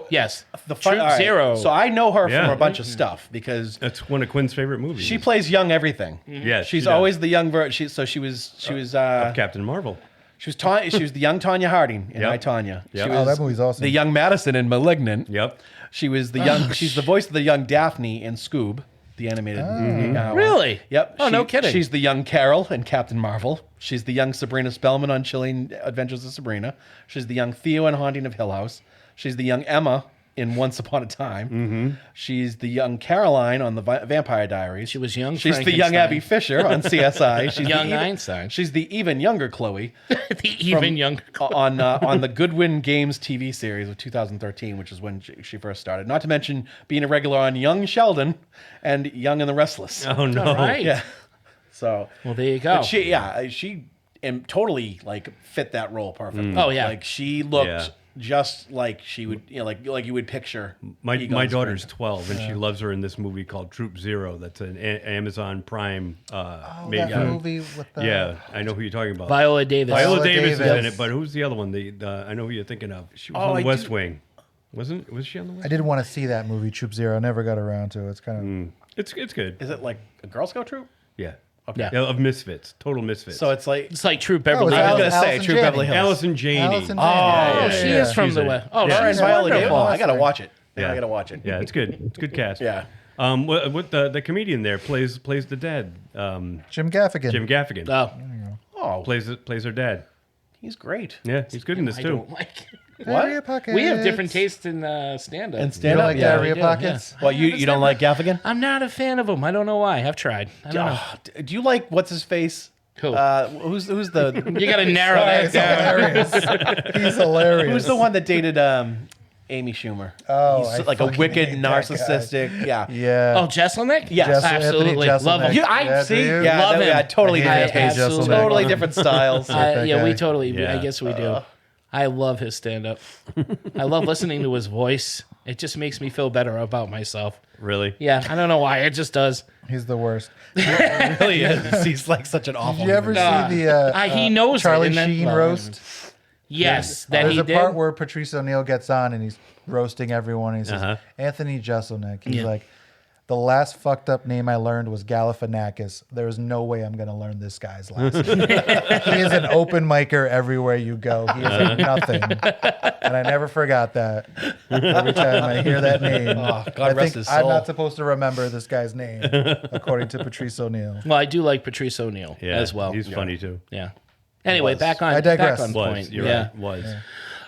Yes, the Troop all right, Zero. So I know her Yeah. from a bunch of stuff because That's one of Quinn's favorite movies. she plays young everything. Yeah, she's she does. always the young version. She was Captain Marvel. she was the young Tanya Harding in Yep. I, Tonya. Yep. She Oh, was that movie's awesome. the young Madison in Malignant. Yep. She was the young. She's the voice of the young Daphne in Scoob, the animated. Really? Yep. Oh, no kidding. She's the young Carol in Captain Marvel. She's the young Sabrina Spellman on Chilling Adventures of Sabrina. She's the young Theo in Haunting of Hill House. She's the young Emma in Once Upon a Time. She's the young Caroline on the Vampire Diaries. She was young She's the young Frankenstein. Abby Fisher on CSI. She's Young the Einstein. She's the even younger Chloe the even younger. on the Goodwin Games TV series of 2013, which is when she first started. Not to mention being a regular on Young Sheldon and Young and the Restless. Oh no. All right. Yeah. So Well, there you go. but she totally like fit that role perfectly. Oh, yeah. Like she looked Yeah. just like she would, like you would picture. My Egon daughter's Spring. 12, and she loves her in this movie called Troop Zero. That's an Amazon Prime. Oh, made, that movie with the yeah, I know who you're talking about. Viola Davis. Viola Viola Davis is Davis. in it, but who's the other one? I know who you're thinking of. She was Oh, on I West do- Wing. Was she on the West? I did want to see that movie, Troop Zero. Never got around to it. It's kind of. It's good. Is it like a Girl Scout troop? Yeah. Yeah. Of misfits, total misfits. So it's like It's like True Beverly it's I was Hills. gonna say Allison True Janney. Beverly Hills. Allison Janney. Allison Janney. Oh, Oh, she is from she's the in it. West. Oh, Yeah. her and she's Viola Davis. wonderful. Oh, I gotta watch it. Yeah. I gotta watch it. Yeah, it's good. It's a good cast. Yeah. What the comedian there plays the dad. Jim Gaffigan. Jim Gaffigan Oh, Oh, plays her dad. he's great. Yeah, he's good in this I too. don't like it. Diarrhea Pockets. We have different tastes in stand-up. And You stand don't up. like Yeah. Diarrhea do, Pockets? Well, you don't like Gaffigan? I'm not a fan of them. I don't know why. I've tried. I don't know. Oh, do you like what's his face? Who? Who's the You got to narrow that He's down. hilarious. He's hilarious. who's the one that dated Amy Schumer? Oh, he's I like a fucking wicked hate that guy. narcissistic. Yeah. Yeah. Oh, Jesselnick? Yes. Jessel- absolutely. Anthony Love him. Jeselnik. You, I Yeah, see. do you? Yeah, Love him. yeah, totally I hate different Anthony tastes. Jeselnik. Totally different styles. that Yeah, guy. we totally. Yeah. I guess we do. I love his stand-up. I love listening to his voice. It just makes me feel better about myself. Really? Yeah, I don't know why. It just does. He's the worst. It really is. He's like such an awful. Did you ever human see the he knows it, Charlie and then- Sheen well, roast? Yes, that There's he a did. part where Patrice O'Neill gets on and he's roasting everyone. And he says, Anthony Jeselnik. He's like, the last fucked up name I learned was Galifianakis. There is no way I'm going to learn this guy's last name. He is an open micer everywhere you go. He is a nothing. And I never forgot that. Every time I hear that name, God I rest think his I'm soul. not supposed to remember this guy's name, according to Patrice O'Neill. Well, I do like Patrice O'Neill Yeah. as well. He's funny too. Yeah. Anyway, back on. I digress. Back on Was. point. You're Yeah. right.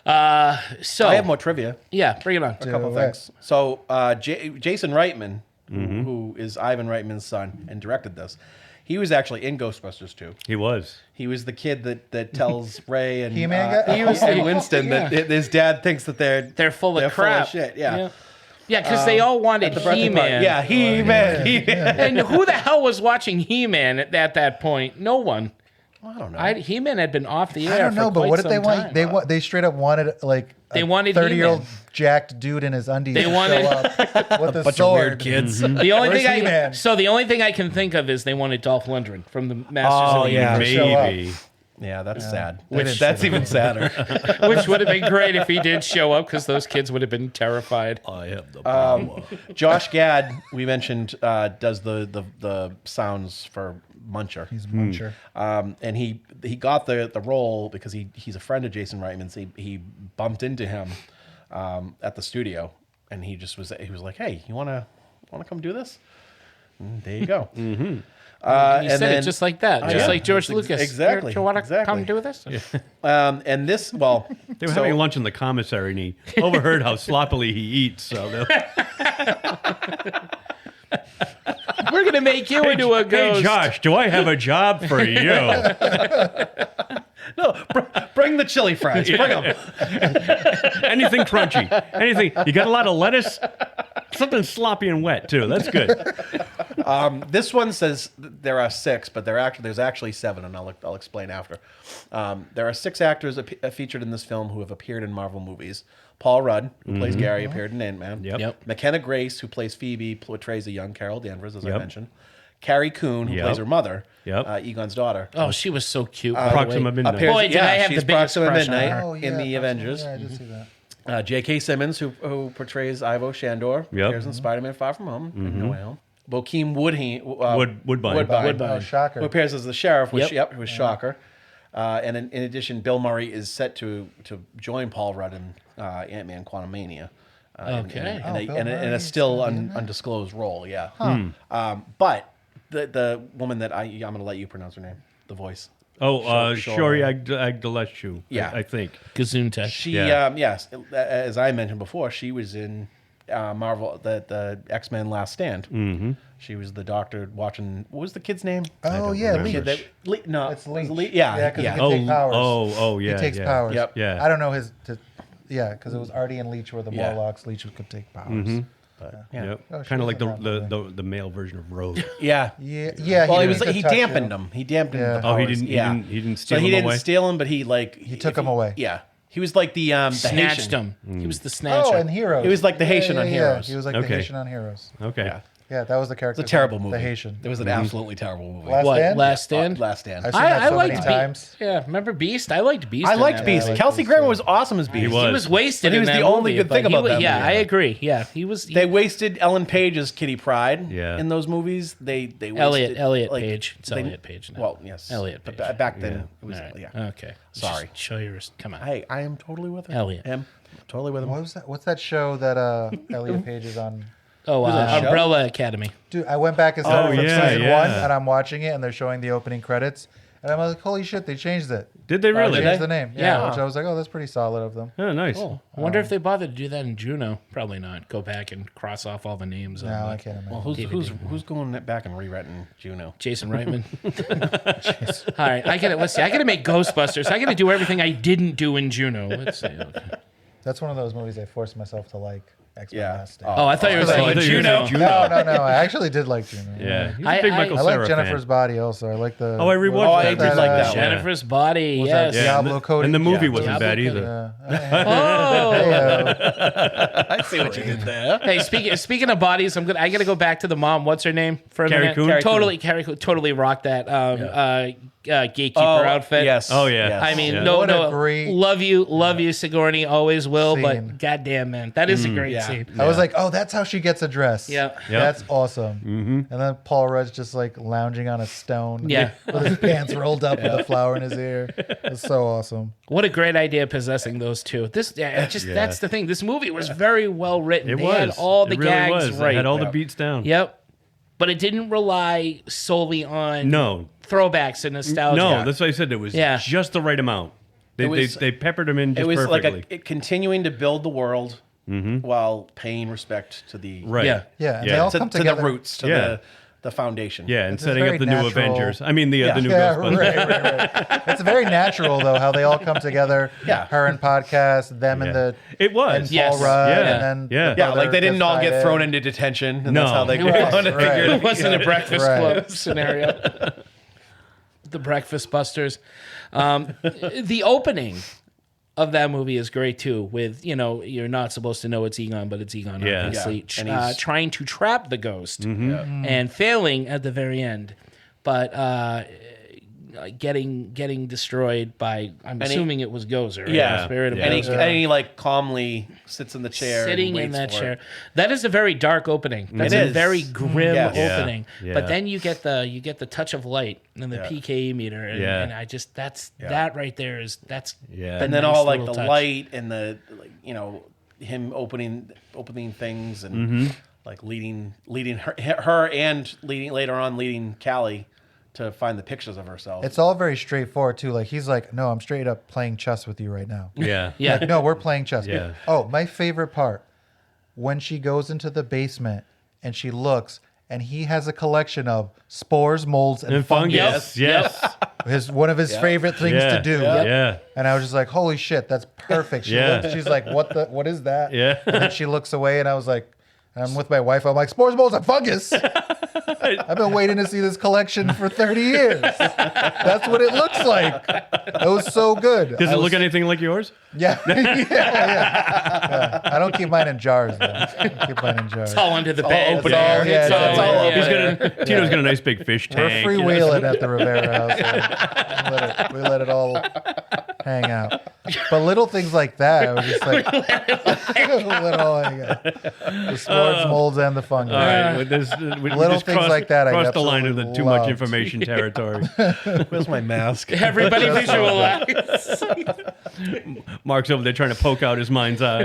Was. So I have more trivia. Yeah, bring it on. A couple Do it. things. So Jason Reitman, who who is Ivan Reitman's son and directed this, he was actually in Ghostbusters too. He was. He was the kid that tells Ray and He-Man guy? and Winston that his dad thinks that they're full of crap. shit. Yeah. Yeah, because they all wanted the birthday party. He-Man. Yeah, He-Man. He-Man. And who the hell was watching He-Man at that point? No one. I don't know. He-Man had been off the air. I don't know, for but quite what did some they want? time. They straight up wanted like They wanted 30-year-old He-Man. jacked dude in his undies. They to wanted- show up with a Bunch sword. of weird kids. The only Where's thing He-Man? the only thing I can think of is they wanted Dolph Lundgren from the Masters Oh, of the yeah. Universe, Show up. Maybe. Yeah, that's sad. didn't That's show even sadder. which would have been great if he did show up because those kids would have been terrified. I have the power. Josh Gad, we mentioned, does the sounds for Muncher. He's a muncher. And he got the role because he's a friend of Jason Reitman's. He bumped into him at the studio, and he was like, "Hey, you wanna come do this?" And there you go. He and said then- it just like that, just like George Lucas. Exactly. Do you want to exactly. come do this? And this, well, They were having lunch in the commissary, and he overheard how sloppily he eats. So, We're gonna make you into a ghost. hey, Josh, do I have a job for you? no, bring the chili fries. Bring them. Anything crunchy? Anything? You got a lot of lettuce? Something sloppy and wet too. That's good. This one says there are 6, but there's actually 7, and I'll explain after. There are 6 actors featured in this film who have appeared in Marvel movies. Paul Rudd, who plays Gary, appeared in Ant-Man. Yep. McKenna Grace, who plays Phoebe, portrays a young Carol Danvers, as I Yep. mentioned. Carrie Coon, who Yep. plays her mother, Yep. Egon's daughter. Oh, she was so cute. by the Proxima way. Midnight. Appears- Boy, did I have she's the biggest Proxima crush on Midnight her. Oh, yeah, in the that's- Avengers. Yeah, I did see that. J.K. Simmons, who portrays Ivo Shandor, Yep. appears in Spider-Man Far From Home, and No Way Home. Bokeem Woodbine, Woodbine. Oh, shocker. who appears as the sheriff, which Yep. was Shocker. And in addition, Bill Murray is set to join Paul Rudd in Ant-Man Quantumania. Okay. In Bill a Murray's still gonna be in that? undisclosed role, yeah. But the woman that I'm going to let you pronounce her name, the voice. Shori Agdalescu. Yeah. I think. Gazoonta. She, Yeah. yes, as I mentioned before, she was in Marvel, the X-Men Last Stand. Mm-hmm. She was the doctor watching. What was the kid's name? Oh, yeah, remember. Leech. No, It's it was Leech. Yeah, because yeah. he can take powers. Yeah. He takes yeah. powers. Yep. Yeah. I don't know because it was Artie and Leech were the Yeah. Morlocks. Leech could take powers. Mm-hmm. Yeah. Yep. Oh, she Kind of was like in that the male version of Rogue. Yeah. Yeah. Well, didn't he touch dampened him. them. He dampened Yeah. the Oh, he powers. didn't- he Yeah. didn't So steal he them didn't away? steal them, but he took them away. Yeah. He was like the Snatched Haitian. him. He was the snatcher. Oh, and Heroes. He was like the Haitian on Heroes. He was like the Okay. Haitian on Heroes. Okay. Yeah. Yeah, that was the character. It's a terrible movie. The Haitian. It was an absolutely terrible movie. Last What? Stand? Last Stand? Last Stand. I've seen that so many liked times. Yeah, remember Beast? I liked Beast. I in liked that Beast. movie. Kelsey Grammer was awesome as Beast. He was. He was wasted. But he in was that the only movie, good but thing he about was- that Yeah, movie. I agree. Yeah, he was. They wasted Ellen Page as Kitty Pryde Yeah. in those movies. They wasted, Elliot Page. It's they- Elliot Page now. Well, yes. Elliot But Page. back then, it was, All right. yeah. Okay. Sorry. Just show your. Come on. Hey, I am totally with him. Elliot. Him. Totally with him. What was that? What's that show that Elliot Page is on? Oh, that show? Umbrella Academy. Dude, I went back and started from yeah, season yeah. 1, and I'm watching it, and they're showing the opening credits, and I'm like, holy shit, they changed it. Did they They really? changed the name. Yeah, Yeah. which I was like, oh, that's pretty solid of them. Oh, nice. Cool. I wonder if they bothered to do that in Juno. Probably not. Go back and cross off all the names. No, on I the- can't imagine. Well, who's going back and rewriting Juno? Jason Reitman. All right, let's see. I gotta make Ghostbusters. I gotta do everything I didn't do in Juno. Let's see. Okay. That's one of those movies I forced myself to like. X-Men Yeah. Last Stand. Oh, I thought you were I saying thought you were Juno. saying No. I actually did like Juno. Yeah. He's a I- big I- Michael I Cera like Jennifer's fan. Body also. I like the. Oh, I rewatched Oh, I that. did like that one. Jennifer's Body. Was Yes. that Diablo Cody? And the movie Yeah. wasn't bad either. Oh. I see what you did there. Hey, speaking of bodies, I gotta go back to the mom. What's her name? For a Carrie minute. Coon? Carrie Carrie Coon totally rocked that gatekeeper outfit. Yes. Oh, yeah. Yes. I mean, Yeah. no, What a no, great- love you, Sigourney, always will. Scene. But goddamn, man, that is a great Yeah. scene. I was like, oh, that's how she gets a dress. Yeah. Yep. That's awesome. Mm-hmm. And then Paul Rudd's just like lounging on a stone. Yeah. With his pants rolled up with a flower in his ear. It's so awesome. What a great idea possessing those two. That's the thing. This movie was very well written. It They was. had all the it really gags was. right. It had all the beats down. Yep. But it didn't rely solely on No. throwbacks and nostalgia. No, that's what I said. It was Yeah. just the right amount. They It was- they peppered them in just It was perfectly. like continuing to build the world while paying respect to the Right. Yeah. Yeah, and they all to, come to together. the roots, to the foundation. Yeah, and It's setting up very the new natural- Avengers. I mean, the new Yeah, Ghostbusters. right. It's very natural though how they all come together. Yeah. Her and podcast, them and the It was. and Paul Yes. Rudd, Yeah. and then Yeah. the Yeah, like brother they didn't all gets get tied thrown in. into detention, and No. that's how they Right, want to right. figure It wasn't a Breakfast Right. Club scenario. The Breakfast Busters. The opening of that movie is great too. With you're not supposed to know it's Egon, but it's Egon, Yeah. obviously, Yeah. And he's- trying to trap the ghost Mm-hmm. and failing at the very end, but getting destroyed by. I'm assuming it was Gozer. Right? Yeah. The spirit of Yeah. And he, Gozer. and he like calmly sits in the chair, and Sitting in waits that for chair. it. That is a very dark opening. That's It a is. very grim Yes. Yeah. opening. Yeah. But then you get the touch of light and the Yeah. PKE meter, and, Yeah. and I just that right there is that's Yeah. a And then nice all like the little touch. light and the him opening things and like leading her and leading Callie to find the pictures of herself. It's all very straightforward too. Like he's like, no, I'm straight up playing chess with you right now. Yeah. Yeah. Like, no, we're playing chess. Yeah. Oh, my favorite part, when she goes into the basement and she looks, and he has a collection of spores, molds, and, And fungus. Yes. One of his favorite things Yeah. to do. Yeah. And I was just like, holy shit, that's perfect. She's like, what is that? Yeah. And then she looks away, and I was like, I'm with my wife. I'm like, spores, molds, and fungus. I've been waiting to see this collection for 30 years. That's what it looks like. It was so good. Does it look anything like yours? Yeah. Yeah. I don't keep mine in jars, though. I keep mine in jars. It's all under the bed. open air. Yeah, It's it's all yeah. open Tito's got a nice big fish tank. We're freewheeling at the Rivera house. We let it all hang out. But little things like that, I was just like, let it all hang out. The sports, molds, and the fungus. All right, we Little just things like that I crossed the line absolutely into too much loved. information territory. Where's my mask? Everybody visualize. Mark's over there trying to poke out his mind's eye.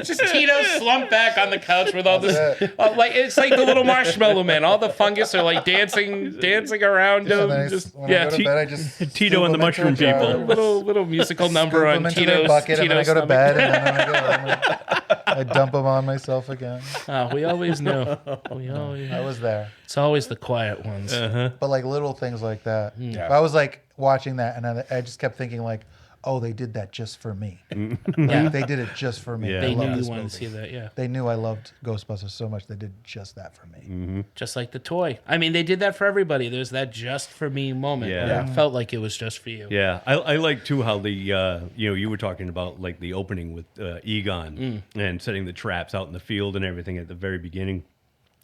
Just Tito slumped back on the couch with all this, it's like the little marshmallow man. All the fungus are like dancing around him. And then when I go to bed, I just Tito scoop and the them into a mushroom jar, people. little musical number scoop on them into their Tito's bucket, and then I go to stomach. bed, and then I dump them on myself again. Oh, we always knew. I was there. It's always the quiet ones. But like little things like that. Yeah. I was like watching that, and I just kept thinking like, oh, they did that just for me. Yeah. They did it just for me. Yeah. I They love knew this you wanted movie. to see that, yeah. They knew I loved Ghostbusters so much. They did just that for me. Just like the toy. I mean, they did that for everybody. There's that just for me moment. Yeah. Where it felt like it was just for you. Yeah, I like too how the you were talking about like the opening with Egon and setting the traps out in the field and everything at the very beginning,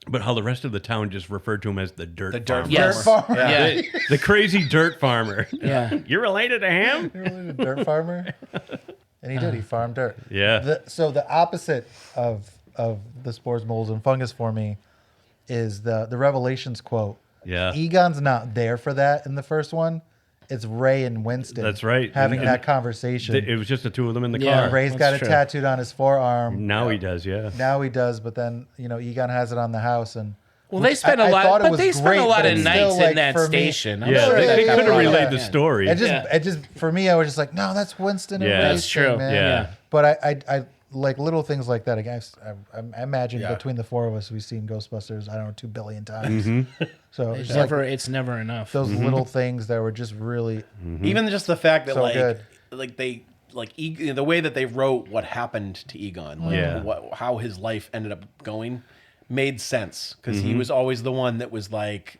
but how the rest of the town just referred to him as the dirt farmer. Yes. Farmer. Yeah. The crazy dirt farmer. Yeah. You're related to him? You really a dirt farmer? And he did. He farmed dirt. Yeah. So the opposite of the spores, molds, and fungus for me is the Revelations quote. Yeah. Egon's not there for that in the first one. It's Ray and Winston. That's right. Having And that conversation. It was just the two of them in the Yeah. car. Ray's That's got it true. tattooed on his forearm. Now he does, yeah. Now he does, but then Egon has it on the house, and Well, they spent I a lot, thought it but was they spent great, a lot but of it's nights still, in like, that for me- station. I'm Yeah, sure they that could have got relayed that. the story. it just for me, I was just like, no, that's Winston and Yeah. Ray. That's true. Man. Yeah. But I like little things like that. I guess I imagine Yeah. between the four of us, we've seen Ghostbusters, I don't know, 2 billion times. So It's it's like never enough. those little things that were just really Even just the fact that So good. the way that they wrote what happened to Egon, like Yeah. how his life ended up going, made sense because he was always the one that was like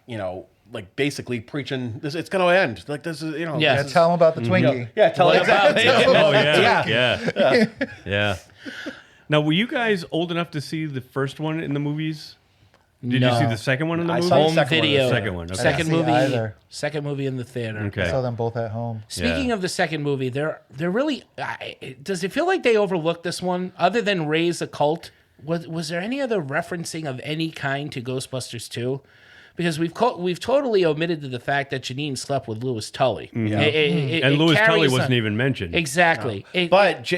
basically preaching this. It's going to end. Like this is Yeah. yeah, this is- tell them about the Twinkie. yeah. Tell What exactly. about- Oh, yeah. Yeah. Now, were you guys old enough to see the first one in the movies? Did you No. see the second one in the I movie? saw the Home second one. video. Second one, okay. Second see movie. either. Second movie in the theater. Okay. I saw them both at home. Speaking Yeah. of the second movie, they're really. Does it feel like they overlooked this one? Other than Ray's occult, was there any other referencing of any kind to Ghostbusters 2? Because we've totally omitted the fact that Janine slept with Louis Tully. And Louis Tully wasn't even mentioned. Exactly. But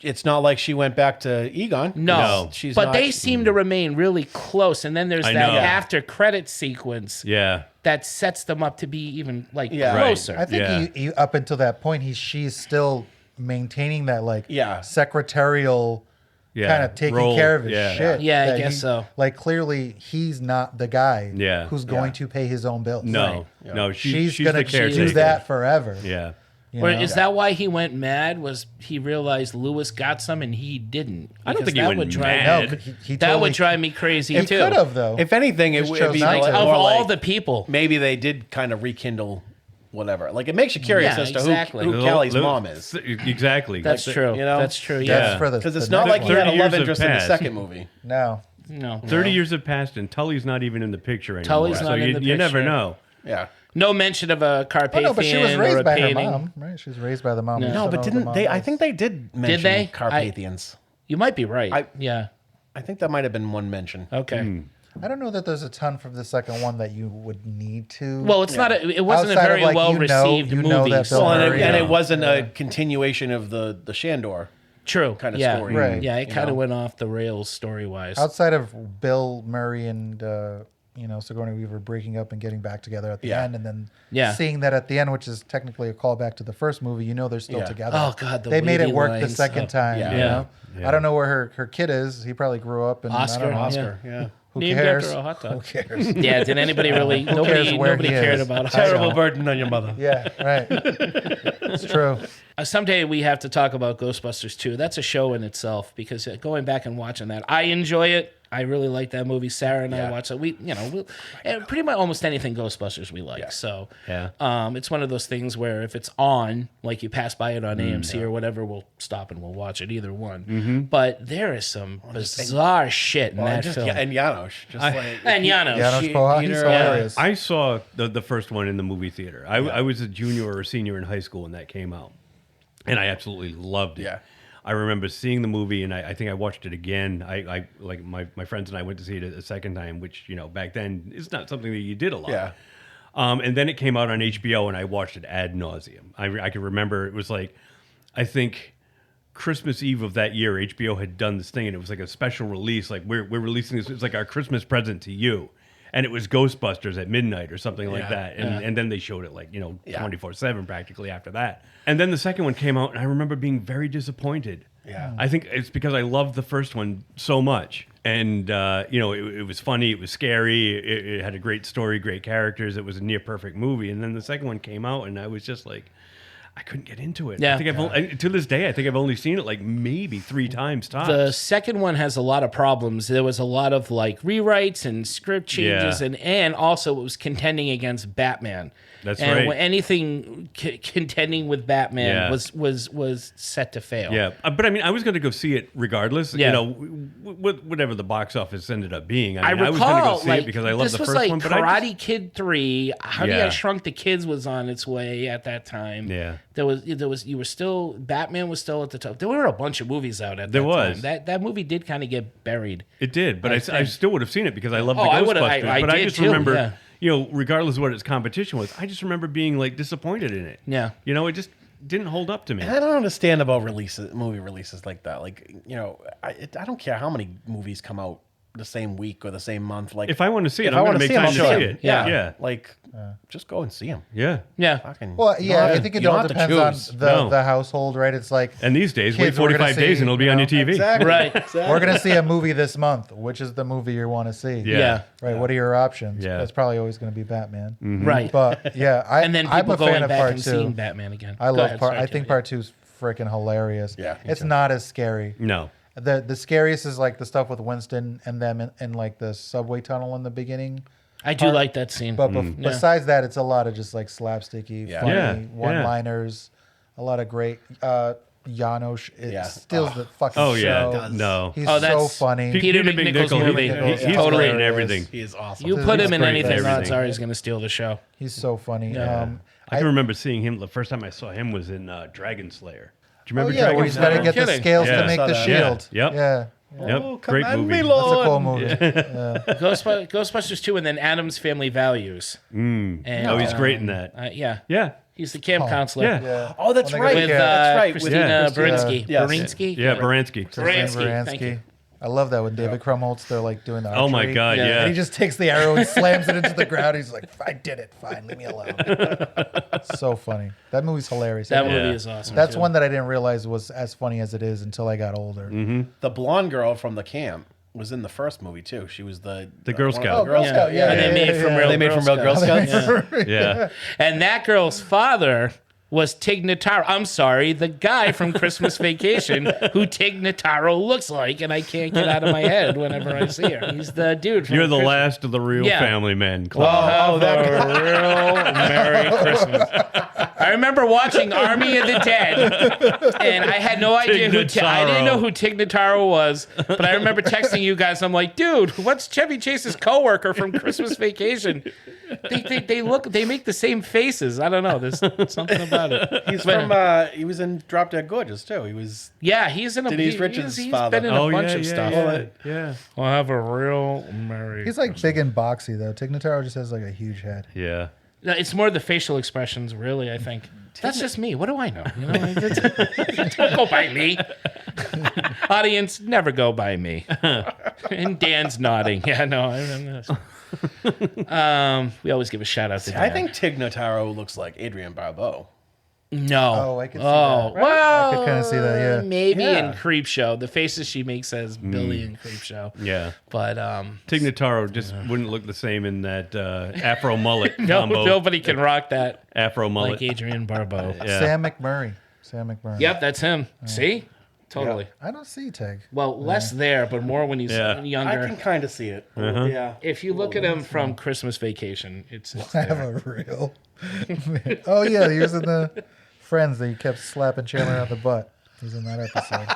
it's not like she went back to Egon. No, she's but not. they seem to remain really close. And then there's I that know. after credit sequence Yeah. that sets them up to be even Yeah. closer. I think Yeah. he up until that point, she's still maintaining that like Yeah. secretarial kind of taking role. care of his Yeah. shit. Yeah, I that guess so. Like clearly he's not the guy who's going to pay his own bills. No, no, She's she's gonna the caretaker. do that forever. Yeah. you Or know? is that why he went mad? Was he realized Lewis got some and he didn't? I don't Because think he that went would drive mad. No, he that totally would drive me crazy He too. could have though. If anything, it Just would chose be not like, to. Of more all like the people. maybe they did kind of rekindle whatever. Like it makes you curious Yeah, as to exactly. who Callie's mom is. Exactly. That's Like, true. you know? That's true. That's Yeah. for the Because it's the not next like he one. had a 30 love years interest have in the passed. second movie. No. No. 30 years have passed, and Tully's not even in the picture anymore. Tully's so not in the you never picture. know. Yeah. No mention of a Oh, Carpathian no, but she was or raised a by her painting. mom, right? She was raised by the mom. No. We No, don't but know who the didn't mom they? I is. think they did mention they? Carpathians. You might be right. I- I think that might have been one mention. Okay. I don't know that there's a ton from the second one that you would need to. Well, it's not. It wasn't Outside a of, very like, well you know received movie. that Bill so- Well, Murray, and yeah. it wasn't a continuation of the Shandor. True. kind of yeah. story. Right. Yeah, it You kind of know? went off the rails story wise. outside of Bill Murray and Sigourney Weaver breaking up and getting back together at the Yeah. end, and then Yeah. seeing that at the end, which is technically a callback to the first movie, they're still Yeah. together. Oh, God, the they made it wavy work the lines. second time. Yeah. You Yeah. know? Yeah. I don't know where her kid is. He probably grew up in Oscar, I don't know. Oscar. Yeah. Who Named cares? after a hot dog. Who cares? Yeah, did anybody really? cares Nobody where he cared is? about Terrible Oscar. burden on your mother. Yeah, right. It's true. Someday we have to talk about Ghostbusters 2. That's a show in itself because going back and watching that, I enjoy it. I really like that movie. Sarah and I watch it. And pretty much almost anything Ghostbusters we like. Yeah. So Yeah. it's one of those things where if it's on, like you pass by it on AMC or whatever, we'll stop and we'll watch it, either one. But there is some bizarre shit in that film. And Janosch. Just like, And Janos. Janos Poha, he's Peter, hilarious. I saw the first one in the movie theater. I was a junior or a senior in high school when that came out, and I absolutely loved it. Yeah. I remember seeing the movie, and I think I watched it again. I like my friends and I went to see it a second time, which back then is not something that you did a lot. Yeah. And then it came out on HBO, and I watched it ad nauseum. I can remember it was like, I think Christmas Eve of that year, HBO had done this thing, and it was like a special release. Like we're releasing this. It's like our Christmas present to you. And it was Ghostbusters at midnight or something like that. And then they showed it 24/7 practically after that. And then the second one came out, and I remember being very disappointed. Yeah. I think it's because I loved the first one so much. And, it was funny. It was scary. It had a great story, great characters. It was a near perfect movie. And then the second one came out, and I was just like, I couldn't get into it. Yeah. I think to this day, I think I've only seen it like maybe 3 times tops. The second one has a lot of problems. There was a lot of rewrites and script changes, and also it was contending against Batman. That's and right. when anything contending with Batman was set to fail. Yeah, but I mean, I was going to go see it regardless. Yeah. Whatever the box office ended up being. I recall, was going to go see it because I love this the was first one. But Karate Kid 3. Honey, Yeah. I Shrunk the Kids was on its way at that time. Yeah. Batman was still at the top. There were a bunch of movies out at that There time. was. That movie did kind of get buried. it did, but I think. still would have seen it because I love the Oh, I would've- Ghostbusters. I but I did just too, remember, yeah. Regardless of what its competition was, I just remember being disappointed in it. Yeah. It just didn't hold up to me. I don't understand about movie releases like that. I don't care how many movies come out the same week or the same month. Like, If I want to see it, if I'm I going want to to make see time them, to I'll see see it. them. Yeah. Like, just go and see them. Yeah. Yeah. Well, yeah, I think it all depends on No. the household, right? It's like, And these days, wait kids, we're gonna 45 days see, and it'll be on your TV. Exactly. Right. we're going to see a movie this month. Which is the movie you want to see? Yeah. Right. What are your options? Yeah. That's probably always going to be Batman. Right. But yeah, And then I'm people a fan going of back part and 2. seeing Batman again. I Go love ahead, part. sorry, I think Kelly. part 2's freaking hilarious. Yeah, me it's too. not as scary. No. The scariest is the stuff with Winston and them in the subway tunnel in the beginning. I do like that scene. But besides that, it's a lot of just slapsticky, Yeah. funny Yeah, one-liners. A lot of great. Janosch steals the fucking Oh, show. yeah. No. He's Oh, so that's funny. Peter McNichol's movie. He's Totally. great in everything. He is awesome. You put him in great anything, in odds everything. are he's going to steal the show. He's so funny. I can remember seeing him. The first time I saw him was in Dragon Slayer. Do you Oh remember yeah, where Dragon he's got to Slayer? get the Kidding. scales Yeah. to make Saw the that. shield. Yeah. Yep. Yeah. Yep. Great command movie. me, That's Lord. a cool movie. Ghostbusters 2 and then Adam's Family Values. And, Oh, he's great in that. Yeah. Yeah. He's the camp counselor. Yeah. Yeah. Oh, that's When they right. go With to camp. That's right. Christina Yeah. Baranski. Yes. Baranski? Yeah, Baranski. Baranski. Thank Baranski. you. I love that when David Krumholtz, they're like doing the archery. Oh my God, yeah. And he just takes the arrow and slams it into the ground. He's like, I did it. Fine, leave me alone. So funny. That movie's hilarious. That movie is awesome. That's too. one that I didn't realize was as funny as it is until I got older. The blonde girl from the camp was in the first movie too. She was the Girl one of Scout. the Girl Scout. Yeah, And they made from real. They made from real Girl Scouts. Yeah. And that girl's father was Tig Notaro. I'm sorry, the guy from Christmas Vacation who Tig Notaro looks like, and I can't get out of my head whenever I see her. He's the dude from You're the Christmas. last of the real family men. Well, have a real Merry Christmas. I remember watching Army of the Dead, and I had no idea I didn't know who Tig Notaro was, but I remember texting you guys. I'm like, dude, what's Chevy Chase's coworker from Christmas Vacation? They make the same faces. I don't know. There's something about it. He's he was in Drop Dead Gorgeous too. He was. Yeah, he's in a. Denise Richards' he's father. been in a bunch of stuff. Yeah. We'll have a real Merry. He's like big and boxy, though. Tig Notaro just has like a huge head. Yeah. No, it's more the facial expressions, really. I think that's just me. What do I know? You know, don't go by me. Audience, never go by me. And Dan's nodding. Yeah, no, I remember this. We always give a shout out to Dan. I think Tig Notaro looks like Adrienne Barbeau. No. Oh, I can see that. Well, I could kinda see that, yeah. Maybe Yeah. in Creepshow. The faces she makes as Billy in Creepshow. Yeah. But Tig Notaro just wouldn't look the same in that afro mullet combo. nobody can rock that Afro mullet. like Adrienne Barbeau. Yeah. Sam McMurray. Yep, that's him. See? Totally. I don't see Tig. Well, less there, but more when he's younger. I can kind of see it. Yeah. If you look at him from Christmas Vacation, it's I have a real. Oh yeah, he was in the Friends that he kept slapping Chandler on the butt. He's in that episode.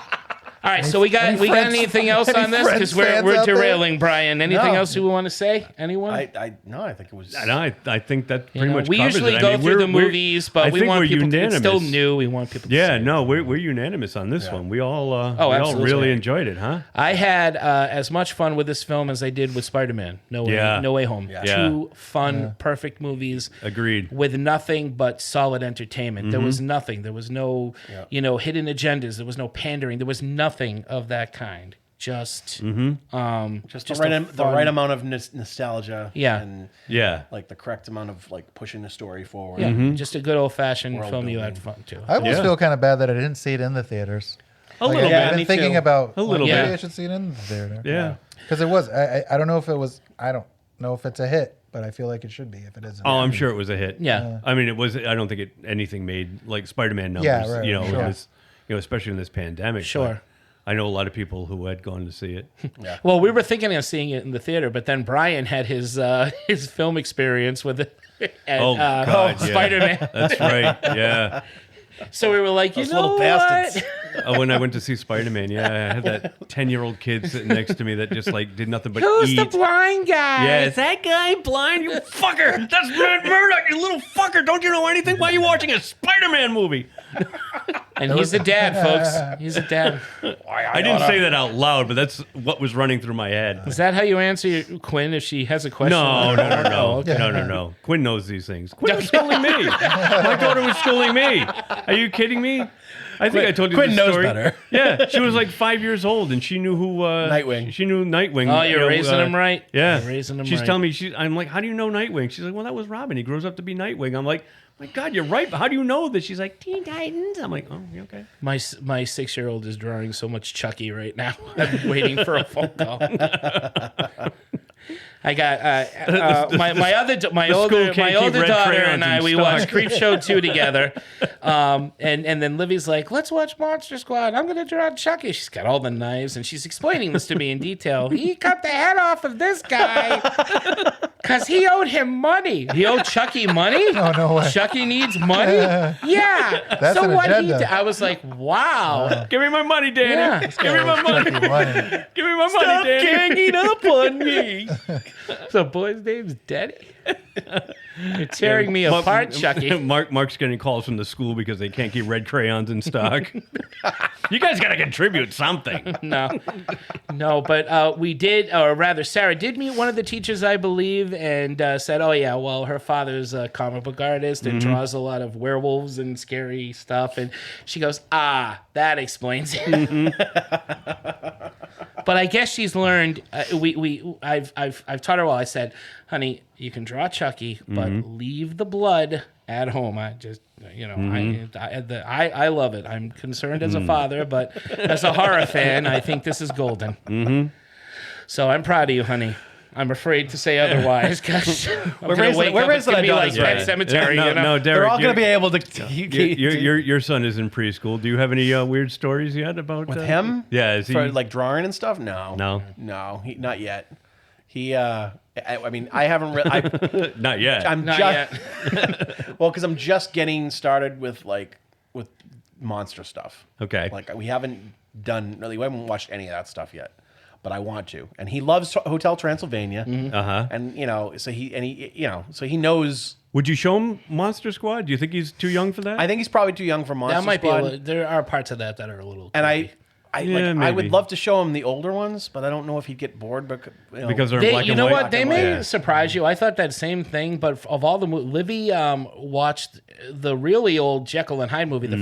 All right, so we got anything else on this? Because we're derailing, Brian. Anything else you want to say? Anyone? No, I think it was. I think that pretty much we covers usually it. go through the movies, but we want people. Unanimous. It's still new. We want people. To Yeah, see no, we're unanimous on this one. We all absolutely. really enjoyed it, huh? I had as much fun with this film as I did with Spider-Man. No Way Home. Yeah. Two fun, perfect movies. Agreed. With nothing but solid entertainment. There was nothing. There was no, hidden agendas. There was no pandering. There was nothing of that kind. Just the right amount of nostalgia. Yeah. And Yeah. like the correct amount of like pushing the story forward. Yeah, just a good old-fashioned World film you building. had fun to. I almost feel kind of bad that I didn't see it in the theaters. A little I've bit. been thinking about A little maybe bit. I should see it in the theater. Yeah. Because it was. I don't know if it was. I don't know if it's a hit, but I feel like it should be if it isn't. Oh, I'm sure it was a hit. Yeah. I mean, it was. I don't think anything made like Spider-Man numbers. Yeah, right, It sure. was, especially in this pandemic. Sure. But I know a lot of people who had gone to see it. Well, we were thinking of seeing it in the theater, but then Brian had his film experience with it at God, yeah. Spider-Man. That's right. Yeah. So we were like, Those know little what? bastards. When I went to see Spider-Man, I had that 10-year-old kid sitting next to me that just like did nothing but Who's eat. the blind guy? Yeah, is that guy blind? You fucker! That's Matt Murdock, you little fucker! Don't you know anything? Why are you watching a Spider-Man movie? And he's a dad, folks. He's a dad. I didn't say that out loud, but that's what was running through my head. Is that how you answer Quinn if she has a question? No. Oh, okay. No. Quinn knows these things. Quinn was schooling me. My daughter was schooling me. Are you kidding me? I think I told you Quinn this knows story. better. Yeah, she was like 5 years old, and she knew who Nightwing. She knew Nightwing. Oh, you're raising him right. Yeah, You're raising him She's right. telling me. I'm like, how do you know Nightwing? She's like, well, that was Robin. He grows up to be Nightwing. I'm like, my God, you're right. But how do you know this? She's like, Teen Titans. I'm like, oh, okay. My 6-year-old is drawing so much Chucky right now. I'm waiting for a phone call. I got my older red daughter crayons and I. in We stock. watched Creepshow 2 together, and then Livy's like, "Let's watch Monster Squad. I'm gonna draw Chucky." She's got all the knives and she's explaining this to me in detail. He cut the head off of this guy because he owed him money. He owed Chucky money. Oh, no way. Chucky needs money. Yeah. That's so an what he agenda. did, I was like, "Wow." Give me my money, Danny. Yeah. Give me my money. Give me my money, Danny. Ganging up on me. The boy's name's Denny. You're tearing me apart, Chucky. Mark's getting calls from the school because they can't keep red crayons in stock. You guys got to contribute something. No, but we did, or rather, Sarah did meet one of the teachers, I believe, and said, "Oh yeah, well, her father's a comic book artist and draws a lot of werewolves and scary stuff." And she goes, "Ah, that explains it." But I guess she's learned. I've taught her well. I said, honey, you can draw Chucky, but leave the blood at home. I just, I love it. I'm concerned as a father, but as a horror fan, I think this is golden. So I'm proud of you, honey. I'm afraid to say otherwise because we're raising to be like daughters, Pet right? Cemetery. No, Derek, They're all going to be able to. Your son is in preschool. Do you have any weird stories yet about with him? Yeah, is he for like drawing and stuff? No, not yet. He, I mean, I haven't really. Not yet. Not yet. Well, because I'm just getting started with monster stuff. Okay. Like we haven't watched any of that stuff yet. But I want to, and he loves Hotel Transylvania, and so he knows. Would you show him Monster Squad? Do you think he's too young for that? I think he's probably too young for Monster That might Squad. be. There are parts of that are a little. And creepy. I would love to show him the older ones, but I don't know if he'd get bored because they're in black you and know white. what? They may surprise you. I thought that same thing, but of all the Livy watched the really old Jekyll and Hyde movie, the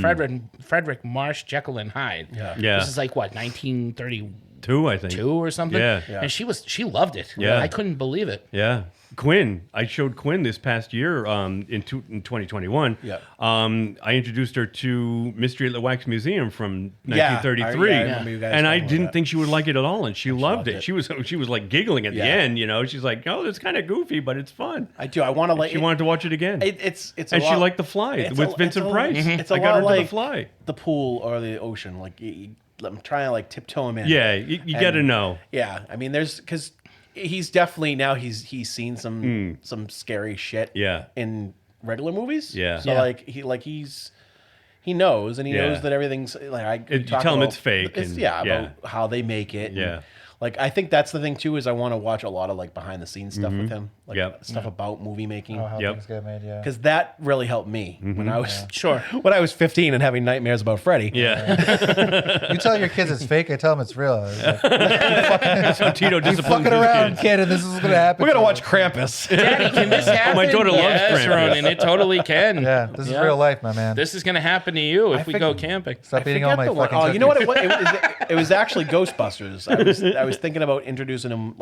Frederick Marsh Jekyll and Hyde. Yeah. This is like what 1932, I think. or something. Yeah. And she loved it. Yeah. I couldn't believe it. Yeah. Quinn. I showed Quinn this past year in 2021. Yeah. I introduced her to Mystery at the Wax Museum from 1933. I remember you guys and I talking about didn't that. think she would like it at all, and she loved it. She was like giggling at the Yeah. end, She's like, "Oh, it's kind of goofy, but it's fun." I do. I want to She wanted to watch it again. It's a and lot, she liked The Fly with Vincent Price. It's a I got her lot into like The Fly. the pool or the ocean. Like I'm trying to tiptoe him in. Yeah, you got to know. Yeah, I mean, because he's definitely now he's seen some scary shit. Yeah. In regular movies. Yeah. So he knows, and he Yeah. knows that everything's like You tell him it's fake. About how they make it. Yeah. And, I think that's the thing too is I want to watch a lot of behind the scenes stuff with him, stuff about movie making. How Yep. things get made, yeah. Because that really helped me when I was When I was 15 and having nightmares about Freddy. Yeah. You tell your kids it's fake, I tell them it's real. It's like, So Tito you disappoints fucking his around, kids. kid, and this is what's gonna happen. We're gonna to watch you. Krampus. Daddy, can this happen? My daughter loves yes, Krampus. Ronan, it totally can. Yeah, this is real life, my man. This is going to happen to you if we go camping. Stop eating all my the one. fucking Oh, you know what cookies. it was? It was actually Ghostbusters. I was thinking about introducing him,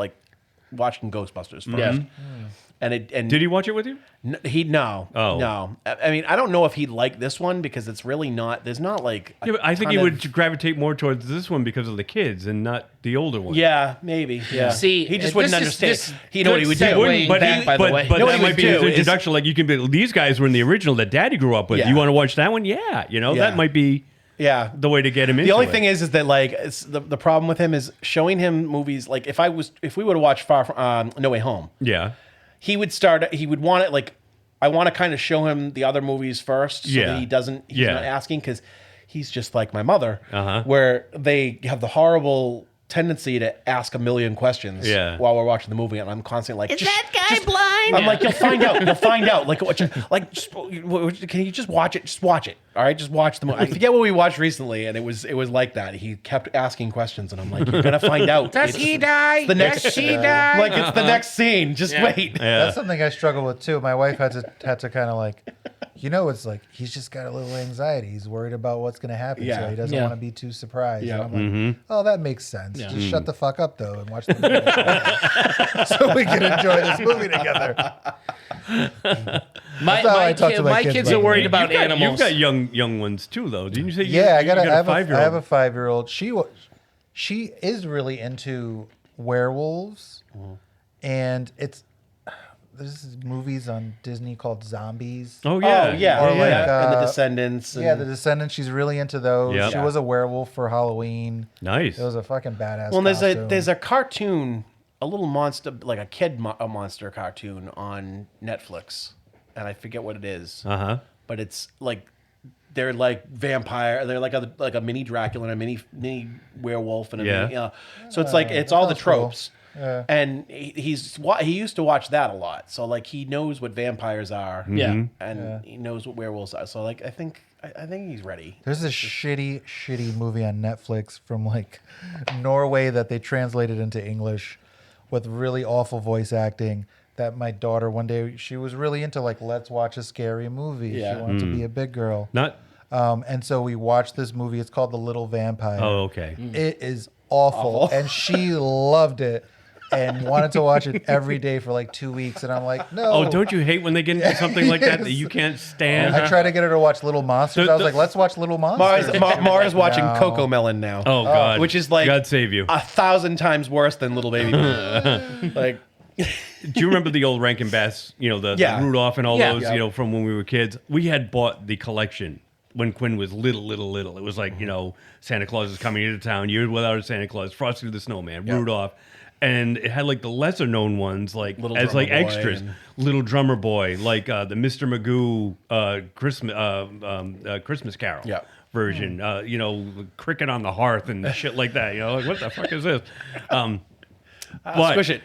watching Ghostbusters first. Yeah. And Did he watch it with you? No. I mean, I don't know if he'd like this one because it's really not. There's not like. Yeah, but I think he would gravitate more towards this one because of the kids and not the older one. Yeah, maybe. Yeah. See, he just this wouldn't is- understand. this He know what he would do. good segue But back, by the way. You know what that he might would be his do is- introduction. Like you can be, these guys were in the original that Daddy grew up with. Yeah. You want to watch that one? Yeah, Yeah. that might be Yeah. the way to get him into The only it. thing is that it's the problem with him is showing him movies. Like if we would have watched Far From No Way Home, Yeah. he would want it I want to kind of show him the other movies first, so that he's not asking because he's just like my mother, where they have the horrible tendency to ask a million questions while we're watching the movie, and I'm constantly like, "Is that guy blind?" I'm like, "You'll find out. You'll find out. Can you just watch it? Just watch it. All right, just watch the movie." I forget what we watched recently, and it was like that. He kept asking questions, and I'm like, "You're gonna find out. Does he die? the next Does she die? Like it's the next scene. Just wait." That's something I struggle with too. My wife had to kind of it's like he's just got a little anxiety. He's worried about what's going to happen, so he doesn't want to be too surprised. Yeah. And I'm like, oh, that makes sense. Just shut the fuck up though and watch the movie so we can enjoy this movie together. My kids are worried about You've animals. got young ones too, though. Didn't you say? Yeah, I got a 5-year-old. I have a 5-year-old. She is really into werewolves, and there's movies on Disney called Zombies. Oh yeah, Oh yeah, Or and the Descendants. Yeah, The Descendants. She's really into those. Yep. She was a werewolf for Halloween. Nice. It was a fucking badass. Well, costume. there's a cartoon, a little monster, like a kid monster cartoon on Netflix, and I forget what it is. But it's they're like vampire. They're like a mini Dracula and a mini werewolf and a mini. So it's it's all the sounds cool. tropes. Yeah. And he used to watch that a lot, so he knows what vampires are, and he knows what werewolves are. So I think he's ready. There's this shitty movie on Netflix from Norway that they translated into English with really awful voice acting. That my daughter one day, she was really into let's watch a scary movie. Yeah. She wanted to be a big girl. Not. And so we watched this movie. It's called The Little Vampire. Oh, okay. It is awful. And she loved it and wanted to watch it every day for like 2 weeks. And I'm like, no. Oh, don't you hate when they get into something like that that you can't stand? I tried to get her to watch Little Monsters. I was like, let's watch Little Monsters. Mara's watching No. Coco Melon now. Oh, God. Which is like God save you. 1,000 times worse than Little Baby Blue. Like, Do you remember the old Rankin Bass, the Rudolph and all those, from when we were kids? We had bought the collection when Quinn was little. It was like, Santa Claus is coming into town, Year Without a Santa Claus, Frosty the Snowman, Rudolph. And it had like the lesser known ones, like Little as Drummer like Boy extras. Little Drummer Boy, like the Mr. Magoo Christmas Carol version. Cricket on the Hearth and shit like that. Like what the fuck is this? But squish it.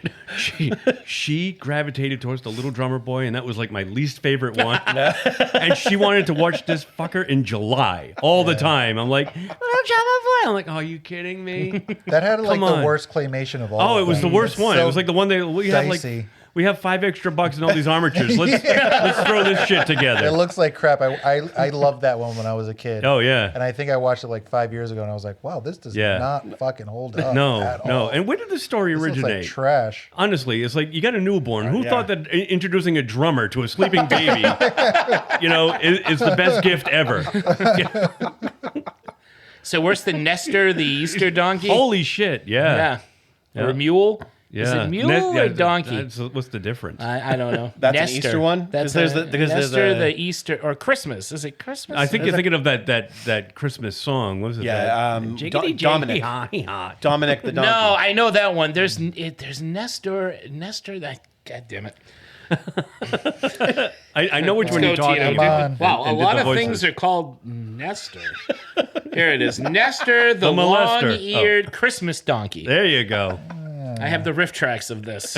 she gravitated towards the Little Drummer Boy, and that was like my least favorite one. And she wanted to watch this fucker in July all the time. I'm like, Little Drummer Boy. I'm like, oh, are you kidding me? That had like Come on. the worst claymation of all. Oh, of it was them. the worst It's one. so It was like the one that we have dicey. like. We have $5 extra and all these armatures. Let's throw this shit It together. looks like crap. I loved that one when I was a kid. Oh yeah. And I think I watched it like 5 years ago, and I was like, "Wow, this does not fucking hold up." No. at all. And where did the story This looks originate? like trash. Honestly, it's like you got a newborn. Who thought that introducing a drummer to a sleeping baby, is the best gift ever? So worse than Nestor, the Easter donkey? Holy shit! Yeah. Or a mule? Yeah. Is it mule or donkey? What's the difference? I don't know. That's Nestor. an Easter one? That's There's Nestor, a- the Easter, or Christmas. Is it Christmas? I think you're thinking of that Christmas song. What was it? Dominic. Dominic the donkey. No, I know that one. There's Nestor. That. God damn it. I know which one you're talking Tito. about. Wow, a and did lot the of voices. things are called Nestor. Here it is. Nestor, the molester. long-eared Christmas donkey. There you go. I have the riff tracks of this.